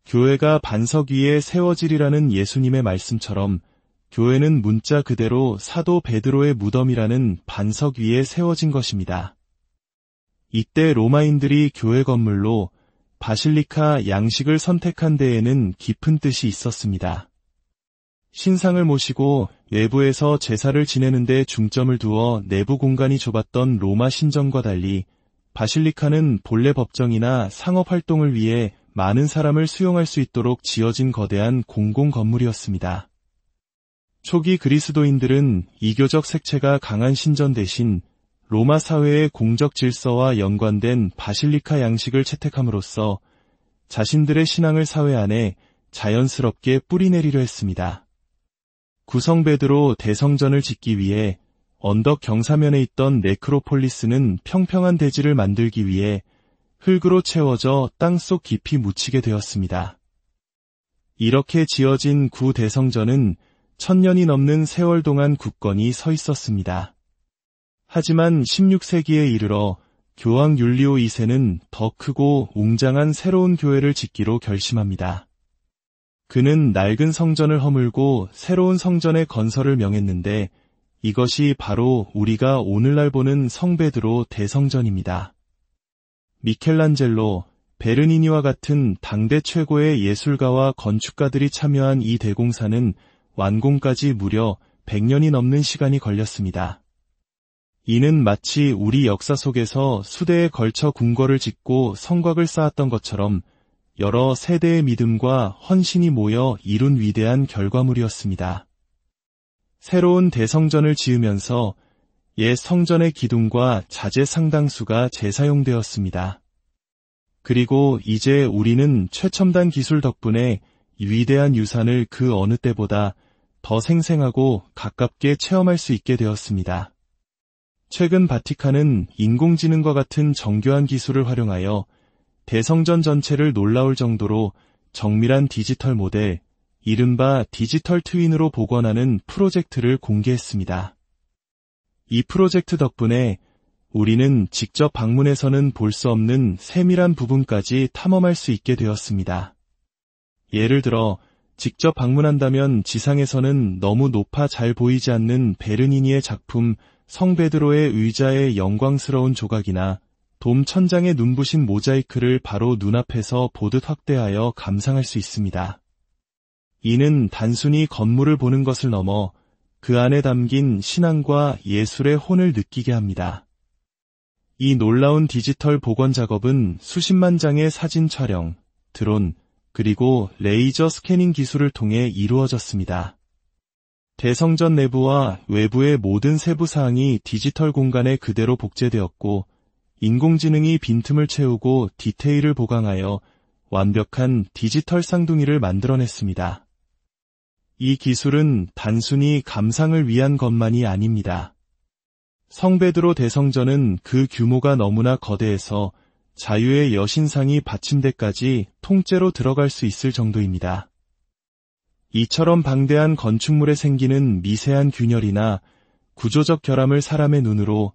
교회가 반석 위에 세워지리라는 예수님의 말씀처럼 교회는 문자 그대로 사도 베드로의 무덤이라는 반석 위에 세워진 것입니다. 이때 로마인들이 교회 건물로 바실리카 양식을 선택한 데에는 깊은 뜻이 있었습니다. 신상을 모시고 외부에서 제사를 지내는 데 중점을 두어 내부 공간이 좁았던 로마 신전과 달리 바실리카는 본래 법정이나 상업 활동을 위해 많은 사람을 수용할 수 있도록 지어진 거대한 공공 건물이었습니다. 초기 그리스도인들은 이교적 색채가 강한 신전 대신 로마 사회의 공적 질서와 연관된 바실리카 양식을 채택함으로써 자신들의 신앙을 사회 안에 자연스럽게 뿌리내리려 했습니다. 구성 베드로 대성전을 짓기 위해 언덕 경사면에 있던 네크로폴리스는 평평한 대지를 만들기 위해 흙으로 채워져 땅속 깊이 묻히게 되었습니다. 이렇게 지어진 구 대성전은 1000년이 넘는 세월 동안 굳건히 서 있었습니다. 하지만 16세기에 이르러 교황 율리오 2세는 더 크고 웅장한 새로운 교회를 짓기로 결심합니다. 그는 낡은 성전을 허물고 새로운 성전의 건설을 명했는데 이것이 바로 우리가 오늘날 보는 성 베드로 대성전입니다. 미켈란젤로, 베르니니와 같은 당대 최고의 예술가와 건축가들이 참여한 이 대공사는 완공까지 무려 100년이 넘는 시간이 걸렸습니다. 이는 마치 우리 역사 속에서 수대에 걸쳐 궁궐을 짓고 성곽을 쌓았던 것처럼 여러 세대의 믿음과 헌신이 모여 이룬 위대한 결과물이었습니다. 새로운 대성전을 지으면서 옛 성전의 기둥과 자재 상당수가 재사용되었습니다. 그리고 이제 우리는 최첨단 기술 덕분에 위대한 유산을 그 어느 때보다 더 생생하고 가깝게 체험할 수 있게 되었습니다. 최근 바티칸은 인공지능과 같은 정교한 기술을 활용하여 대성전 전체를 놀라울 정도로 정밀한 디지털 모델, 이른바 디지털 트윈으로 복원하는 프로젝트를 공개했습니다. 이 프로젝트 덕분에 우리는 직접 방문해서는 볼 수 없는 세밀한 부분까지 탐험할 수 있게 되었습니다. 예를 들어 직접 방문한다면 지상에서는 너무 높아 잘 보이지 않는 베르니니의 작품 성 베드로의 의자의 영광스러운 조각이나 돔 천장에 눈부신 모자이크를 바로 눈앞에서 보듯 확대하여 감상할 수 있습니다. 이는 단순히 건물을 보는 것을 넘어 그 안에 담긴 신앙과 예술의 혼을 느끼게 합니다. 이 놀라운 디지털 복원 작업은 수십만 장의 사진 촬영, 드론, 그리고 레이저 스캐닝 기술을 통해 이루어졌습니다. 대성전 내부와 외부의 모든 세부 사항이 디지털 공간에 그대로 복제되었고 인공지능이 빈틈을 채우고 디테일을 보강하여 완벽한 디지털 쌍둥이를 만들어냈습니다. 이 기술은 단순히 감상을 위한 것만이 아닙니다. 성베드로 대성전은 그 규모가 너무나 거대해서 자유의 여신상이 받침대까지 통째로 들어갈 수 있을 정도입니다. 이처럼 방대한 건축물에 생기는 미세한 균열이나 구조적 결함을 사람의 눈으로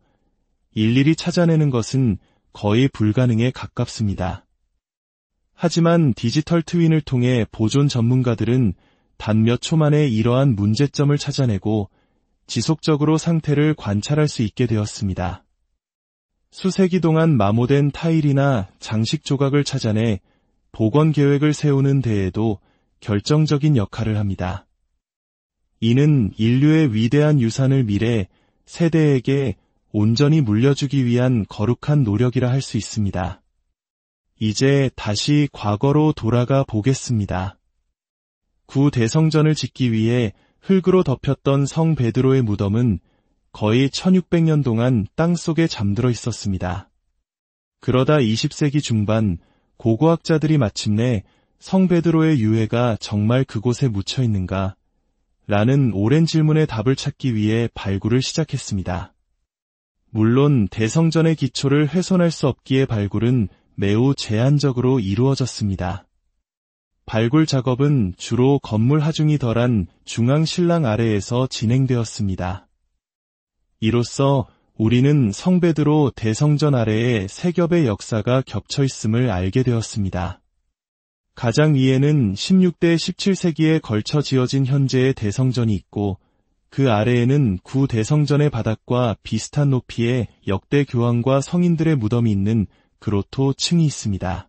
일일이 찾아내는 것은 거의 불가능에 가깝습니다. 하지만 디지털 트윈을 통해 보존 전문가들은 단 몇 초 만에 이러한 문제점을 찾아내고 지속적으로 상태를 관찰할 수 있게 되었습니다. 수세기 동안 마모된 타일이나 장식 조각을 찾아내 복원 계획을 세우는 데에도 결정적인 역할을 합니다. 이는 인류의 위대한 유산을 미래 세대에게 온전히 물려주기 위한 거룩한 노력이라 할 수 있습니다. 이제 다시 과거로 돌아가 보겠습니다. 구 대성전을 짓기 위해 흙으로 덮였던 성 베드로의 무덤은 거의 1600년 동안 땅속에 잠들어 있었습니다. 그러다 20세기 중반 고고학자들이 마침내 성 베드로의 유해가 정말 그곳에 묻혀 있는가? 라는 오랜 질문에 답을 찾기 위해 발굴을 시작했습니다. 물론 대성전의 기초를 훼손할 수 없기에 발굴은 매우 제한적으로 이루어졌습니다. 발굴 작업은 주로 건물 하중이 덜한 중앙 신랑 아래에서 진행되었습니다. 이로써 우리는 성 베드로 대성전 아래에 세 겹의 역사가 겹쳐 있음을 알게 되었습니다. 가장 위에는 16대 17세기에 걸쳐 지어진 현재의 대성전이 있고 그 아래에는 구 대성전의 바닥과 비슷한 높이의 역대 교황과 성인들의 무덤이 있는 그로토 층이 있습니다.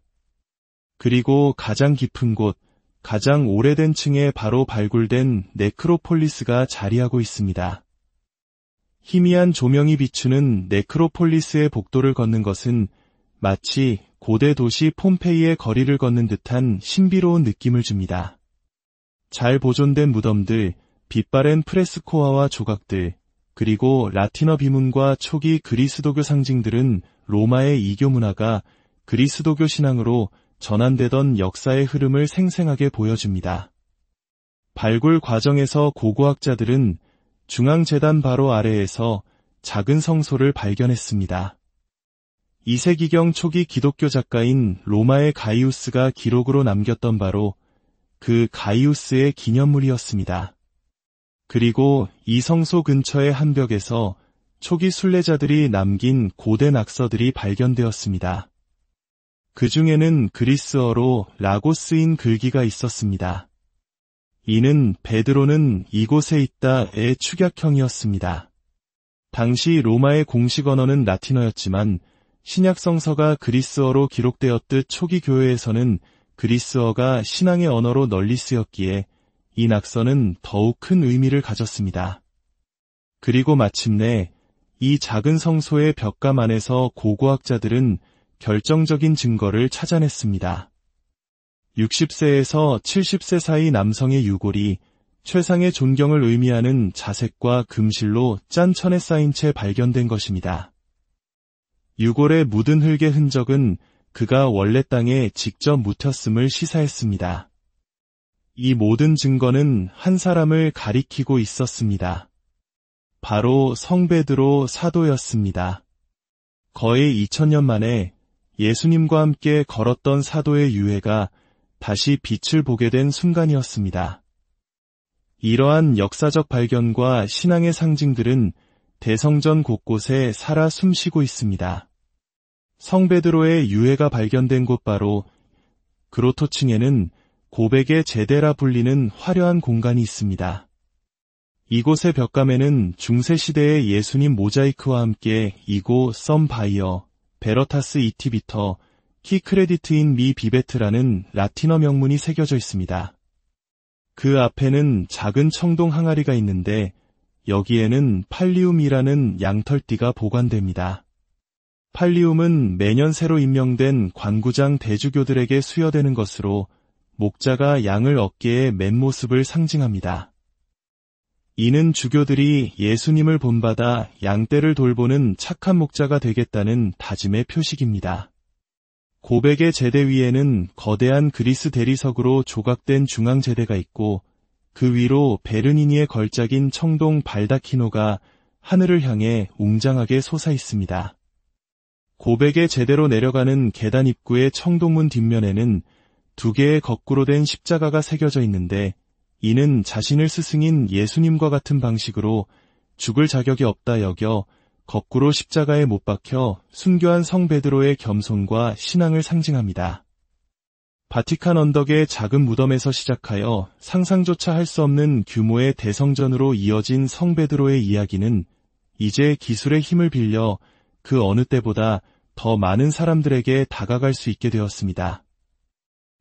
그리고 가장 깊은 곳, 가장 오래된 층에 바로 발굴된 네크로폴리스가 자리하고 있습니다. 희미한 조명이 비추는 네크로폴리스의 복도를 걷는 것은 마치 고대 도시 폼페이의 거리를 걷는 듯한 신비로운 느낌을 줍니다. 잘 보존된 무덤들, 빛바랜 프레스코아와 조각들, 그리고 라틴어 비문과 초기 그리스도교 상징들은 로마의 이교 문화가 그리스도교 신앙으로 전환되던 역사의 흐름을 생생하게 보여줍니다. 발굴 과정에서 고고학자들은 중앙재단 바로 아래에서 작은 성소를 발견했습니다. 2세기경 초기 기독교 작가인 로마의 가이우스가 기록으로 남겼던 바로 그 가이우스의 기념물이었습니다. 그리고 이 성소 근처의 한 벽에서 초기 순례자들이 남긴 고대 낙서들이 발견되었습니다. 그 중에는 그리스어로 라고 쓰인 글귀가 있었습니다. 이는 베드로는 이곳에 있다의 축약형이었습니다. 당시 로마의 공식 언어는 라틴어였지만 신약 성서가 그리스어로 기록되었듯 초기 교회에서는 그리스어가 신앙의 언어로 널리 쓰였기에 이 낙서는 더욱 큰 의미를 가졌습니다. 그리고 마침내 이 작은 성소의 벽감 안에서 고고학자들은 결정적인 증거를 찾아냈습니다. 60세에서 70세 사이 남성의 유골이 최상의 존경을 의미하는 자색과 금실로 짠 천에 쌓인 채 발견된 것입니다. 유골에 묻은 흙의 흔적은 그가 원래 땅에 직접 묻혔음을 시사했습니다. 이 모든 증거는 한 사람을 가리키고 있었습니다. 바로 성 베드로 사도였습니다. 거의 2000년 만에 예수님과 함께 걸었던 사도의 유해가 다시 빛을 보게 된 순간이었습니다. 이러한 역사적 발견과 신앙의 상징들은 대성전 곳곳에 살아 숨쉬고 있습니다. 성 베드로의 유해가 발견된 곳 바로 그로토층에는 고백의 제대라 불리는 화려한 공간이 있습니다. 이곳의 벽감에는 중세시대의 예수님 모자이크와 함께 이고 썸 바이어, 베러타스 이티비터, 키 크레디트인 미 비베트라는 라틴어 명문이 새겨져 있습니다. 그 앞에는 작은 청동 항아리가 있는데 여기에는 팔리움이라는 양털띠가 보관됩니다. 팔리움은 매년 새로 임명된 관구장 대주교들에게 수여되는 것으로 목자가 양을 어깨에 맨 모습을 상징합니다. 이는 주교들이 예수님을 본받아 양떼를 돌보는 착한 목자가 되겠다는 다짐의 표식입니다. 고백의 제대 위에는 거대한 그리스 대리석으로 조각된 중앙제대가 있고 그 위로 베르니니의 걸작인 청동 발다키노가 하늘을 향해 웅장하게 솟아 있습니다. 고백에 제대로 내려가는 계단 입구의 청동문 뒷면에는 두 개의 거꾸로 된 십자가가 새겨져 있는데, 이는 자신을 스승인 예수님과 같은 방식으로 죽을 자격이 없다 여겨 거꾸로 십자가에 못 박혀 순교한 성 베드로의 겸손과 신앙을 상징합니다. 바티칸 언덕의 작은 무덤에서 시작하여 상상조차 할 수 없는 규모의 대성전으로 이어진 성 베드로의 이야기는 이제 기술의 힘을 빌려 그 어느 때보다 더 많은 사람들에게 다가갈 수 있게 되었습니다.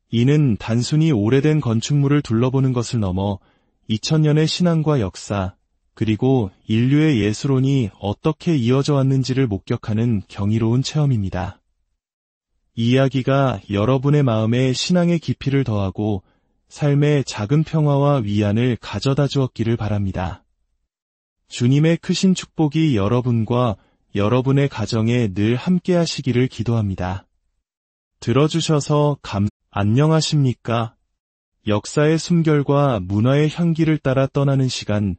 이는 단순히 오래된 건축물을 둘러보는 것을 넘어 2000년의 신앙과 역사, 그리고 인류의 예술론이 어떻게 이어져 왔는지를 목격하는 경이로운 체험입니다. 이 이야기가 여러분의 마음에 신앙의 깊이를 더하고 삶의 작은 평화와 위안을 가져다 주었기를 바랍니다. 주님의 크신 축복이 여러분과 여러분의 가정에 늘 함께 하시기를 기도합니다. 들어주셔서 안녕하십니까? 역사의 숨결과 문화의 향기를 따라 떠나는 시간,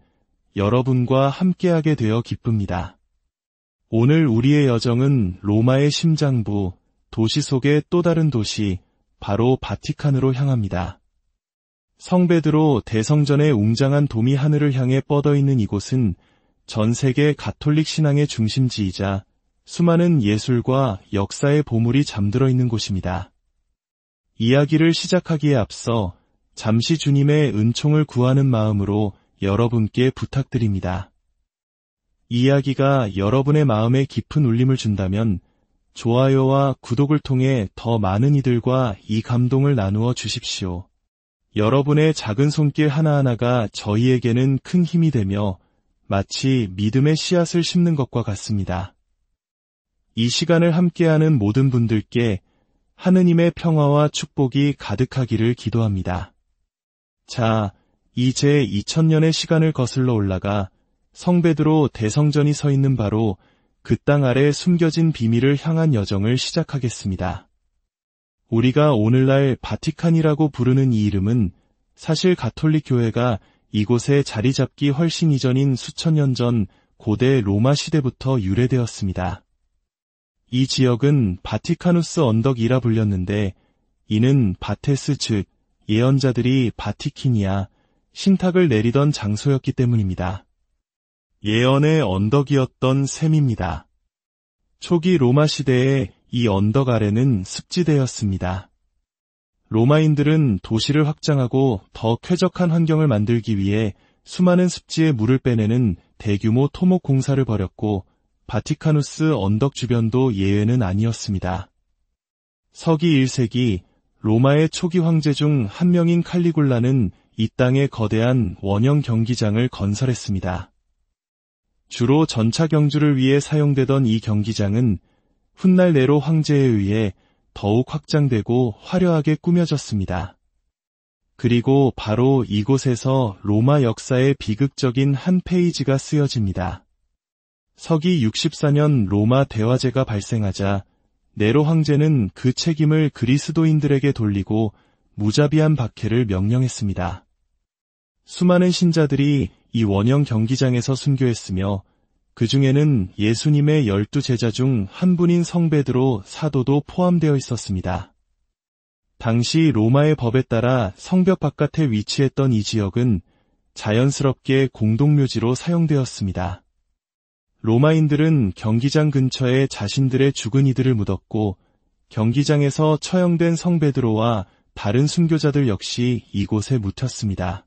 여러분과 함께하게 되어 기쁩니다. 오늘 우리의 여정은 로마의 심장부, 도시 속의 또 다른 도시, 바로 바티칸으로 향합니다. 성 베드로 대성전의 웅장한 돔이 하늘을 향해 뻗어 있는 이곳은 전 세계 가톨릭 신앙의 중심지이자 수많은 예술과 역사의 보물이 잠들어 있는 곳입니다. 이야기를 시작하기에 앞서 잠시 주님의 은총을 구하는 마음으로 여러분께 부탁드립니다. 이 이야기가 여러분의 마음에 깊은 울림을 준다면 좋아요와 구독을 통해 더 많은 이들과 이 감동을 나누어 주십시오. 여러분의 작은 손길 하나하나가 저희에게는 큰 힘이 되며 마치 믿음의 씨앗을 심는 것과 같습니다. 이 시간을 함께하는 모든 분들께 하느님의 평화와 축복이 가득하기를 기도합니다. 자, 이제 2000년의 시간을 거슬러 올라가 성 베드로 대성전이 서 있는 바로 그 땅 아래 숨겨진 비밀을 향한 여정을 시작하겠습니다. 우리가 오늘날 바티칸이라고 부르는 이 이름은 사실 가톨릭 교회가 이곳에 자리 잡기 훨씬 이전인 수천 년 전 고대 로마 시대부터 유래되었습니다. 이 지역은 바티카누스 언덕이라 불렸는데 이는 바테스 즉 예언자들이 바티키니아 신탁을 내리던 장소였기 때문입니다. 예언의 언덕이었던 셈입니다. 초기 로마 시대에 이 언덕 아래는 습지대였습니다. 로마인들은 도시를 확장하고 더 쾌적한 환경을 만들기 위해 수많은 습지에 물을 빼내는 대규모 토목 공사를 벌였고 바티카누스 언덕 주변도 예외는 아니었습니다. 서기 1세기 로마의 초기 황제 중 한 명인 칼리굴라는 이 땅에 거대한 원형 경기장을 건설했습니다. 주로 전차 경주를 위해 사용되던 이 경기장은 훗날 네로 황제에 의해 더욱 확장되고 화려하게 꾸며졌습니다. 그리고 바로 이곳에서 로마 역사의 비극적인 한 페이지가 쓰여집니다. 서기 64년 로마 대화제가 발생하자 네로 황제는 그 책임을 그리스도인들에게 돌리고 무자비한 박해를 명령했습니다. 수많은 신자들이 이 원형 경기장에서 순교했으며 그 중에는 예수님의 12제자 중 한 분인 성 베드로 사도도 포함되어 있었습니다. 당시 로마의 법에 따라 성벽 바깥에 위치했던 이 지역은 자연스럽게 공동묘지로 사용되었습니다. 로마인들은 경기장 근처에 자신들의 죽은 이들을 묻었고 경기장에서 처형된 성 베드로와 다른 순교자들 역시 이곳에 묻혔습니다.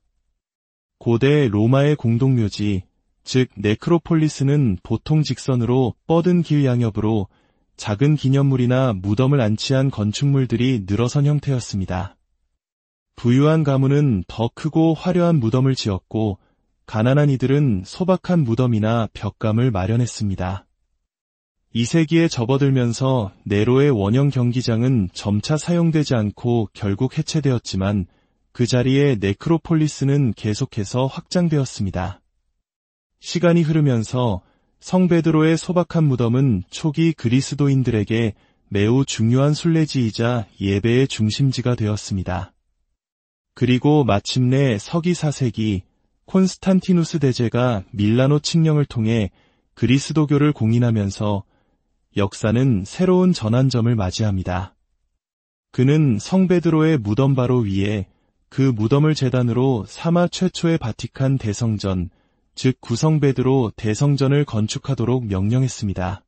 고대 로마의 공동묘지, 즉 네크로폴리스는 보통 직선으로 뻗은 길 양옆으로 작은 기념물이나 무덤을 안치한 건축물들이 늘어선 형태였습니다. 부유한 가문은 더 크고 화려한 무덤을 지었고 가난한 이들은 소박한 무덤이나 벽감을 마련했습니다. 2세기에 접어들면서 네로의 원형 경기장은 점차 사용되지 않고 결국 해체되었지만 그 자리에 네크로폴리스는 계속해서 확장되었습니다. 시간이 흐르면서 성 베드로의 소박한 무덤은 초기 그리스도인들에게 매우 중요한 순례지이자 예배의 중심지가 되었습니다. 그리고 마침내 서기 4세기 콘스탄티누스 대제가 밀라노 칙령을 통해 그리스도교를 공인하면서 역사는 새로운 전환점을 맞이합니다. 그는 성 베드로의 무덤 바로 위에 그 무덤을 제단으로 삼아 최초의 바티칸 대성전, 즉 구성 베드로 대성전을 건축하도록 명령했습니다.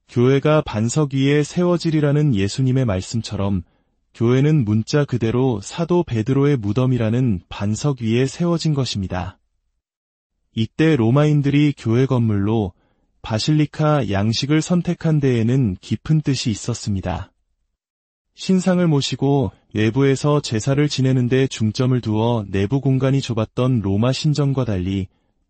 교회가 반석 위에 세워지리라는 예수님의 말씀처럼 교회는 문자 그대로 사도 베드로의 무덤이라는 반석 위에 세워진 것입니다. 이때 로마인들이 교회 건물로 바실리카 양식을 선택한 데에는 깊은 뜻이 있었습니다. 신상을 모시고 외부에서 제사를 지내는 데 중점을 두어 내부 공간이 좁았던 로마 신전과 달리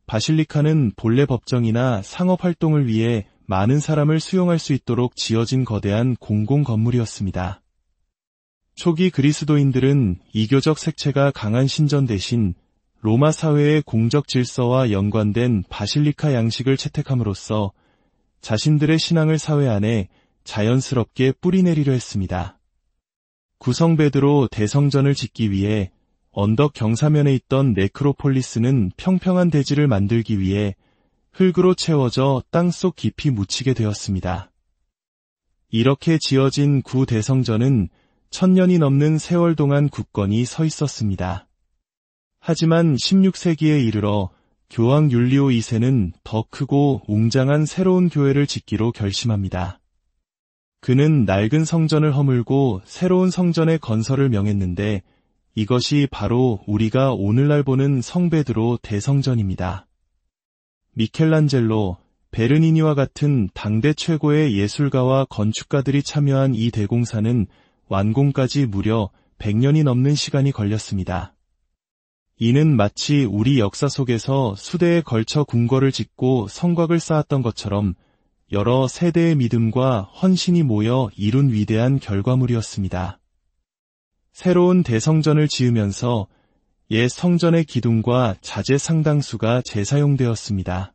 바실리카는 본래 법정이나 상업 활동을 위해 많은 사람을 수용할 수 있도록 지어진 거대한 공공 건물이었습니다. 초기 그리스도인들은 이교적 색채가 강한 신전 대신 로마 사회의 공적 질서와 연관된 바실리카 양식을 채택함으로써 자신들의 신앙을 사회 안에 자연스럽게 뿌리내리려 했습니다. 구성 베드로 대성전을 짓기 위해 언덕 경사면에 있던 네크로폴리스는 평평한 대지를 만들기 위해 흙으로 채워져 땅속 깊이 묻히게 되었습니다. 이렇게 지어진 구 대성전은 1000년이 넘는 세월 동안 굳건히 서 있었습니다. 하지만 16세기에 이르러 교황 율리오 2세는 더 크고 웅장한 새로운 교회를 짓기로 결심합니다. 그는 낡은 성전을 허물고 새로운 성전의 건설을 명했는데 이것이 바로 우리가 오늘날 보는 성 베드로 대성전입니다. 미켈란젤로, 베르니니와 같은 당대 최고의 예술가와 건축가들이 참여한 이 대공사는 완공까지 무려 100년이 넘는 시간이 걸렸습니다. 이는 마치 우리 역사 속에서 수대에 걸쳐 궁궐을 짓고 성곽을 쌓았던 것처럼 여러 세대의 믿음과 헌신이 모여 이룬 위대한 결과물이었습니다. 새로운 대성전을 지으면서 옛 성전의 기둥과 자재 상당수가 재사용되었습니다.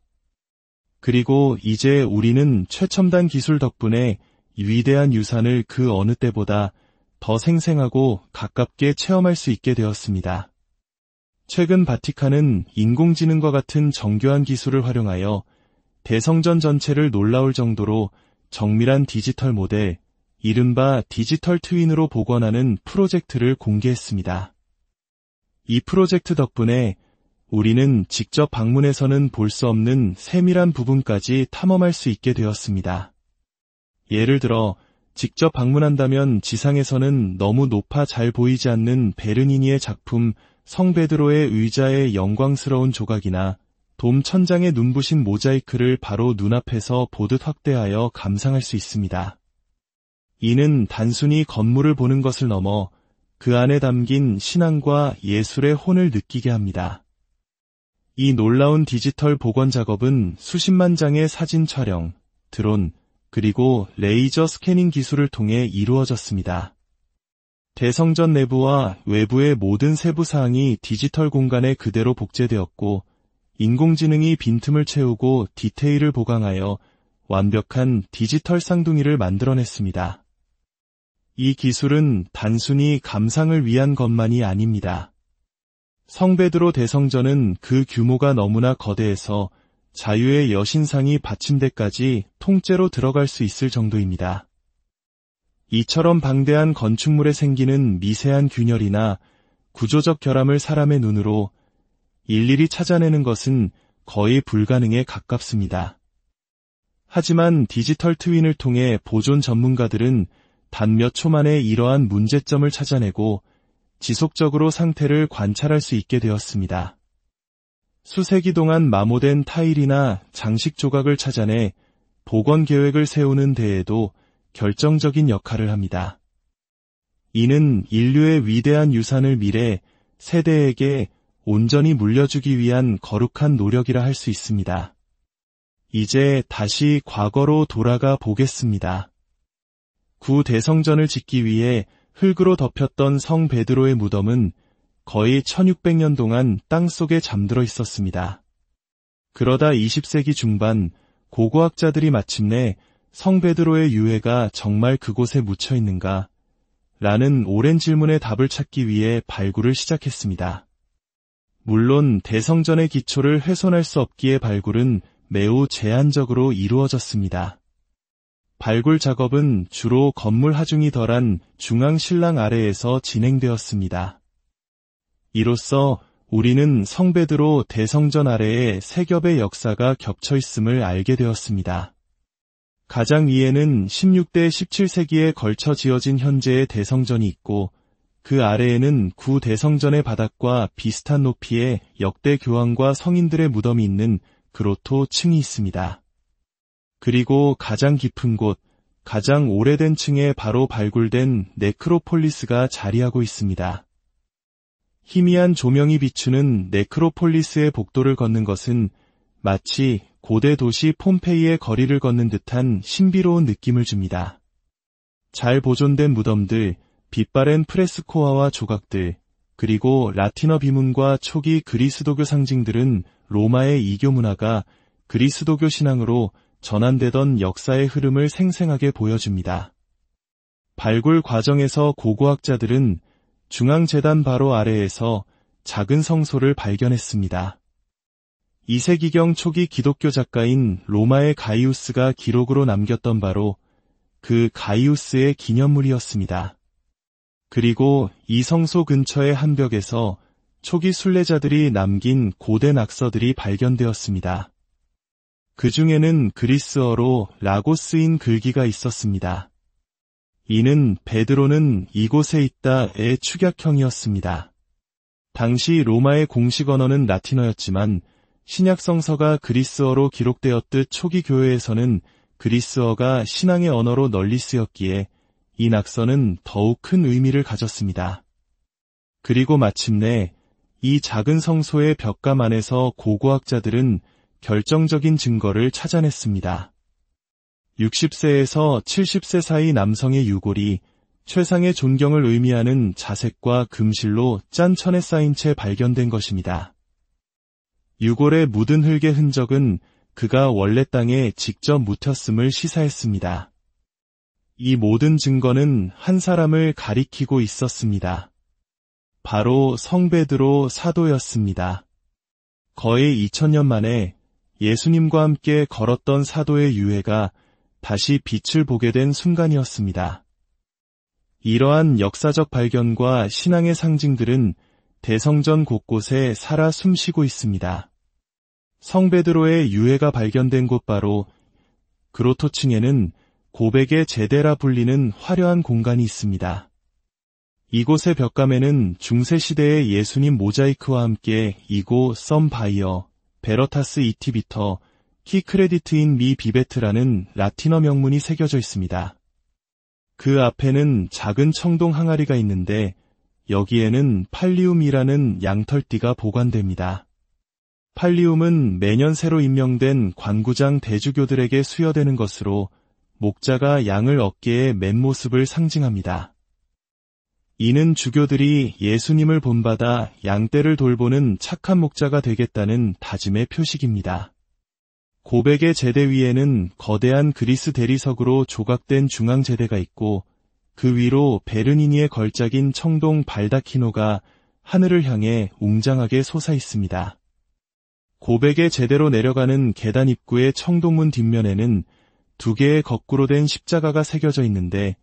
그리고 이제 우리는 최첨단 기술 덕분에 위대한 유산을 그 어느 때보다 더 생생하고 가깝게 체험할 수 있게 되었습니다. 최근 바티칸은 인공지능과 같은 정교한 기술을 활용하여 대성전 전체를 놀라울 정도로 정밀한 디지털 모델, 이른바 디지털 트윈으로 복원하는 프로젝트를 공개했습니다. 이 프로젝트 덕분에 우리는 직접 방문해서는 볼 수 없는 세밀한 부분까지 탐험할 수 있게 되었습니다. 예를 들어 직접 방문한다면 지상에서는 너무 높아 잘 보이지 않는 베르니니의 작품 성 베드로의 의자의 영광스러운 조각이나 돔 천장에 눈부신 모자이크를 바로 눈앞에서 보듯 확대하여 감상할 수 있습니다. 이는 단순히 건물을 보는 것을 넘어 그 안에 담긴 신앙과 예술의 혼을 느끼게 합니다. 이 놀라운 디지털 복원 작업은 수십만 장의 사진 촬영, 드론, 그리고 레이저 스캐닝 기술을 통해 이루어졌습니다. 대성전 내부와 외부의 모든 세부 사항이 디지털 공간에 그대로 복제되었고 인공지능이 빈틈을 채우고 디테일을 보강하여 완벽한 디지털 쌍둥이를 만들어냈습니다. 이 기술은 단순히 감상을 위한 것만이 아닙니다. 성 베드로 대성전은 그 규모가 너무나 거대해서 자유의 여신상이 받침대까지 통째로 들어갈 수 있을 정도입니다. 이처럼 방대한 건축물에 생기는 미세한 균열이나 구조적 결함을 사람의 눈으로 일일이 찾아내는 것은 거의 불가능에 가깝습니다. 하지만 디지털 트윈을 통해 보존 전문가들은 단 몇 초 만에 이러한 문제점을 찾아내고 지속적으로 상태를 관찰할 수 있게 되었습니다. 수세기 동안 마모된 타일이나 장식 조각을 찾아내 복원 계획을 세우는 데에도 결정적인 역할을 합니다. 이는 인류의 위대한 유산을 미래 세대에게 온전히 물려주기 위한 거룩한 노력이라 할 수 있습니다. 이제 다시 과거로 돌아가 보겠습니다. 구 대성전을 짓기 위해 흙으로 덮였던 성 베드로의 무덤은 거의 1600년 동안 땅속에 잠들어 있었습니다. 그러다 20세기 중반 고고학자들이 마침내 성 베드로의 유해가 정말 그곳에 묻혀 있는가? 라는 오랜 질문에 답을 찾기 위해 발굴을 시작했습니다. 물론 대성전의 기초를 훼손할 수 없기에 발굴은 매우 제한적으로 이루어졌습니다. 발굴 작업은 주로 건물 하중이 덜한 중앙 신랑 아래에서 진행되었습니다. 이로써 우리는 성베드로 대성전 아래에 세 겹의 역사가 겹쳐 있음을 알게 되었습니다. 가장 위에는 16대 17세기에 걸쳐 지어진 현재의 대성전이 있고 그 아래에는 구 대성전의 바닥과 비슷한 높이의 역대 교황과 성인들의 무덤이 있는 그로토 층이 있습니다. 그리고 가장 깊은 곳, 가장 오래된 층에 바로 발굴된 네크로폴리스가 자리하고 있습니다. 희미한 조명이 비추는 네크로폴리스의 복도를 걷는 것은 마치 고대 도시 폼페이의 거리를 걷는 듯한 신비로운 느낌을 줍니다. 잘 보존된 무덤들, 빛바랜 프레스코화와 조각들, 그리고 라틴어 비문과 초기 그리스도교 상징들은 로마의 이교 문화가 그리스도교 신앙으로 전환되던 역사의 흐름을 생생하게 보여줍니다. 발굴 과정에서 고고학자들은 중앙재단 바로 아래에서 작은 성소를 발견했습니다. 2세기경 초기 기독교 작가인 로마의 가이우스가 기록으로 남겼던 바로 그 가이우스의 기념물이었습니다. 그리고 이 성소 근처의 한 벽에서 초기 순례자들이 남긴 고대 낙서들이 발견되었습니다. 그 중에는 그리스어로 라고 쓰인 글귀가 있었습니다. 이는 베드로는 이곳에 있다의 축약형이었습니다. 당시 로마의 공식 언어는 라틴어였지만 신약 성서가 그리스어로 기록되었듯 초기 교회에서는 그리스어가 신앙의 언어로 널리 쓰였기에 이 낙서는 더욱 큰 의미를 가졌습니다. 그리고 마침내 이 작은 성소의 벽감 안에서 고고학자들은 결정적인 증거를 찾아냈습니다. 60세에서 70세 사이 남성의 유골이 최상의 존경을 의미하는 자색과 금실로 짠 천에 쌓인 채 발견된 것입니다. 유골에 묻은 흙의 흔적은 그가 원래 땅에 직접 묻혔음을 시사했습니다. 이 모든 증거는 한 사람을 가리키고 있었습니다. 바로 성베드로 사도였습니다. 거의 2000년 만에 예수님과 함께 걸었던 사도의 유해가 다시 빛을 보게 된 순간이었습니다. 이러한 역사적 발견과 신앙의 상징들은 대성전 곳곳에 살아 숨쉬고 있습니다. 성베드로의 유해가 발견된 곳 바로 그로토층에는 고백의 제대라 불리는 화려한 공간이 있습니다. 이곳의 벽감에는 중세시대의 예수님 모자이크와 함께 이고 썸 바이어, 베러타스 이티비터, 키 크레디트인 미 비베트라는 라틴어 명문이 새겨져 있습니다. 그 앞에는 작은 청동 항아리가 있는데 여기에는 팔리움이라는 양털띠가 보관됩니다. 팔리움은 매년 새로 임명된 관구장 대주교들에게 수여되는 것으로 목자가 양을 어깨에 맨 모습을 상징합니다. 이는 주교들이 예수님을 본받아 양떼를 돌보는 착한 목자가 되겠다는 다짐의 표식입니다. 고백의 제대 위에는 거대한 그리스 대리석으로 조각된 중앙제대가 있고 그 위로 베르니니의 걸작인 청동 발다키노가 하늘을 향해 웅장하게 솟아 있습니다. 고백의 제대로 내려가는 계단 입구의 청동문 뒷면에는 두 개의 거꾸로 된 십자가가 새겨져 있는데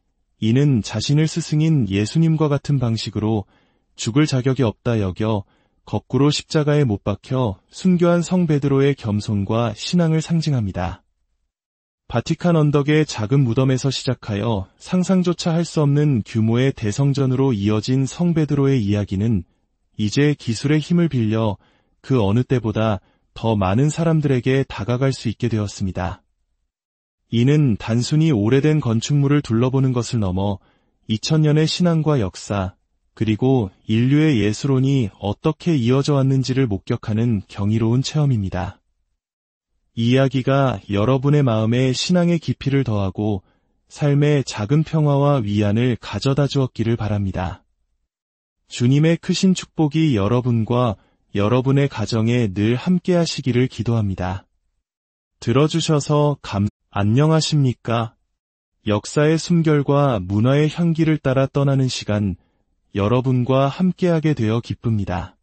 이는 자신을 스승인 예수님과 같은 방식으로 죽을 자격이 없다 여겨 거꾸로 십자가에 못 박혀 순교한 성 베드로의 겸손과 신앙을 상징합니다. 바티칸 언덕의 작은 무덤에서 시작하여 상상조차 할 수 없는 규모의 대성전으로 이어진 성 베드로의 이야기는 이제 기술의 힘을 빌려 그 어느 때보다 더 많은 사람들에게 다가갈 수 있게 되었습니다. 이는 단순히 오래된 건축물을 둘러보는 것을 넘어 2000년의 신앙과 역사, 그리고 인류의 예술론이 어떻게 이어져 왔는지를 목격하는 경이로운 체험입니다. 이 이야기가 여러분의 마음에 신앙의 깊이를 더하고 삶의 작은 평화와 위안을 가져다 주었기를 바랍니다. 주님의 크신 축복이 여러분과 여러분의 가정에 늘 함께 하시기를 기도합니다. 들어주셔서 안녕하십니까? 역사의 숨결과 문화의 향기를 따라 떠나는 시간, 여러분과 함께하게 되어 기쁩니다.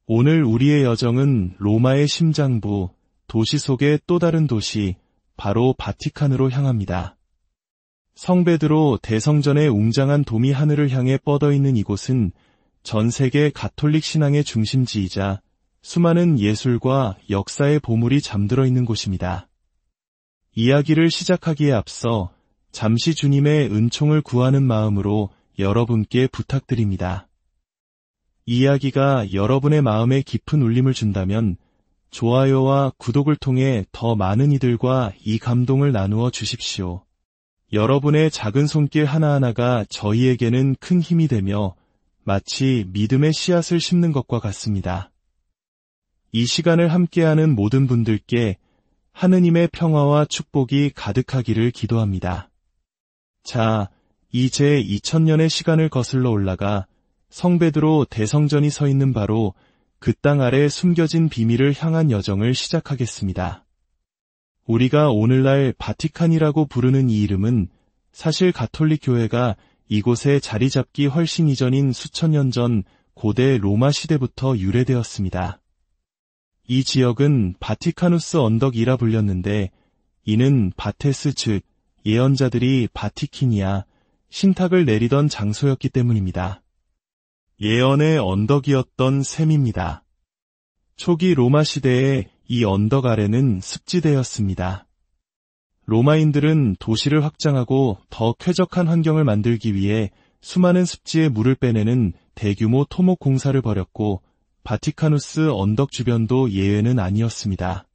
오늘 우리의 여정은 로마의 심장부, 도시 속의 또 다른 도시, 바로 바티칸으로 향합니다. 성 베드로 대성전의 웅장한 돔이 하늘을 향해 뻗어 있는 이곳은 전 세계 가톨릭 신앙의 중심지이자 수많은 예술과 역사의 보물이 잠들어 있는 곳입니다. 이야기를 시작하기에 앞서 잠시 주님의 은총을 구하는 마음으로 여러분께 부탁드립니다. 이야기가 여러분의 마음에 깊은 울림을 준다면 좋아요와 구독을 통해 더 많은 이들과 이 감동을 나누어 주십시오. 여러분의 작은 손길 하나하나가 저희에게는 큰 힘이 되며 마치 믿음의 씨앗을 심는 것과 같습니다. 이 시간을 함께하는 모든 분들께 하느님의 평화와 축복이 가득하기를 기도합니다. 자, 이제 2000년의 시간을 거슬러 올라가 성 베드로 대성전이 서 있는 바로 그 땅 아래 숨겨진 비밀을 향한 여정을 시작하겠습니다. 우리가 오늘날 바티칸이라고 부르는 이 이름은 사실 가톨릭 교회가 이곳에 자리 잡기 훨씬 이전인 수천 년 전 고대 로마 시대부터 유래되었습니다. 이 지역은 바티카누스 언덕이라 불렸는데 이는 바테스 즉 예언자들이 바티키니아 신탁을 내리던 장소였기 때문입니다. 예언의 언덕이었던 셈입니다. 초기 로마 시대에 이 언덕 아래는 습지대였습니다. 로마인들은 도시를 확장하고 더 쾌적한 환경을 만들기 위해 수많은 습지에 물을 빼내는 대규모 토목 공사를 벌였고 바티카누스 언덕 주변도 예외는 아니었습니다.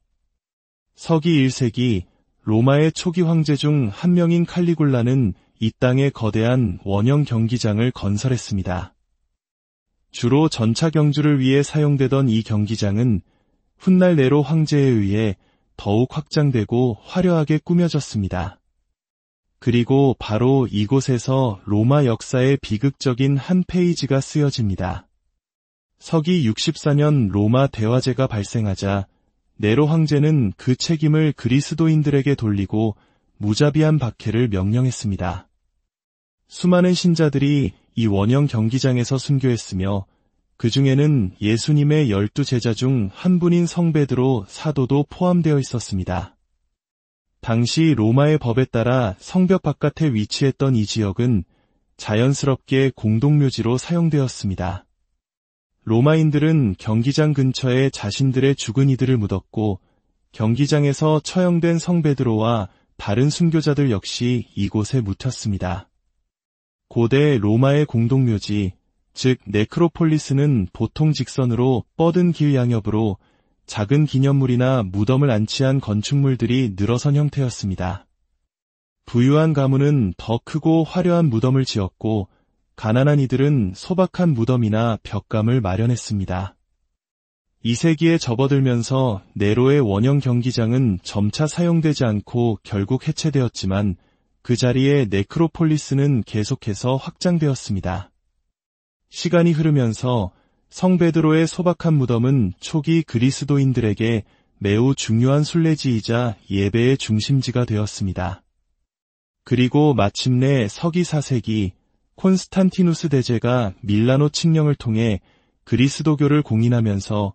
서기 1세기 로마의 초기 황제 중 한 명인 칼리굴라는 이 땅에 거대한 원형 경기장을 건설했습니다. 주로 전차 경주를 위해 사용되던 이 경기장은 훗날 네로 황제에 의해 더욱 확장되고 화려하게 꾸며졌습니다. 그리고 바로 이곳에서 로마 역사의 비극적인 한 페이지가 쓰여집니다. 서기 64년 로마 대화제가 발생하자 네로 황제는 그 책임을 그리스도인들에게 돌리고 무자비한 박해를 명령했습니다. 수많은 신자들이 이 원형 경기장에서 순교했으며 그 중에는 예수님의 12제자 중 한 분인 성 베드로 사도도 포함되어 있었습니다. 당시 로마의 법에 따라 성벽 바깥에 위치했던 이 지역은 자연스럽게 공동묘지로 사용되었습니다. 로마인들은 경기장 근처에 자신들의 죽은 이들을 묻었고 경기장에서 처형된 성 베드로와 다른 순교자들 역시 이곳에 묻혔습니다. 고대 로마의 공동묘지, 즉 네크로폴리스는 보통 직선으로 뻗은 길 양옆으로 작은 기념물이나 무덤을 안치한 건축물들이 늘어선 형태였습니다. 부유한 가문은 더 크고 화려한 무덤을 지었고 가난한 이들은 소박한 무덤이나 벽감을 마련했습니다. 2세기에 접어들면서 네로의 원형 경기장은 점차 사용되지 않고 결국 해체되었지만 그 자리에 네크로폴리스는 계속해서 확장되었습니다. 시간이 흐르면서 성 베드로의 소박한 무덤은 초기 그리스도인들에게 매우 중요한 순례지이자 예배의 중심지가 되었습니다. 그리고 마침내 서기 4세기 콘스탄티누스 대제가 밀라노 칙령을 통해 그리스도교를 공인하면서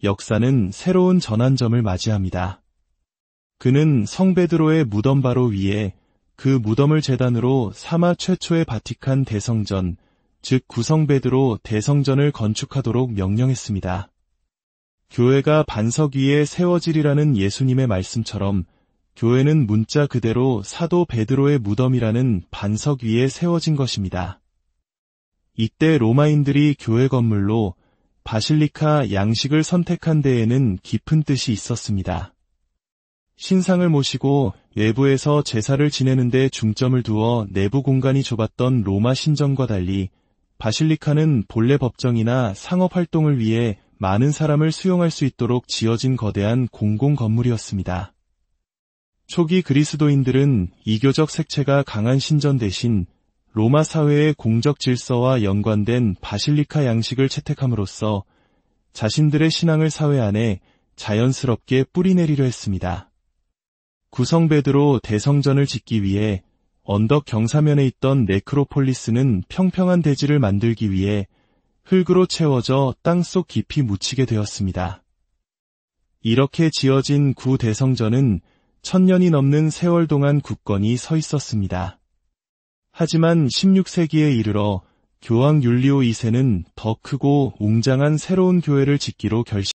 역사는 새로운 전환점을 맞이합니다. 그는 성 베드로의 무덤 바로 위에 그 무덤을 제단으로 사마 최초의 바티칸 대성전, 즉 구성 베드로 대성전을 건축하도록 명령했습니다. 교회가 반석 위에 세워지리라는 예수님의 말씀처럼 교회는 문자 그대로 사도 베드로의 무덤이라는 반석 위에 세워진 것입니다. 이때 로마인들이 교회 건물로 바실리카 양식을 선택한 데에는 깊은 뜻이 있었습니다. 신상을 모시고 외부에서 제사를 지내는 데 중점을 두어 내부 공간이 좁았던 로마 신전과 달리 바실리카는 본래 법정이나 상업 활동을 위해 많은 사람을 수용할 수 있도록 지어진 거대한 공공 건물이었습니다. 초기 그리스도인들은 이교적 색채가 강한 신전 대신 로마 사회의 공적 질서와 연관된 바실리카 양식을 채택함으로써 자신들의 신앙을 사회 안에 자연스럽게 뿌리내리려 했습니다. 구성 베드로 대성전을 짓기 위해 언덕 경사면에 있던 네크로폴리스는 평평한 대지를 만들기 위해 흙으로 채워져 땅속 깊이 묻히게 되었습니다. 이렇게 지어진 구대성전은 1000년이 넘는 세월 동안 굳건히 서 있었습니다. 하지만 16세기에 이르러 교황 율리오 2세는 더 크고 웅장한 새로운 교회를 짓기로 결심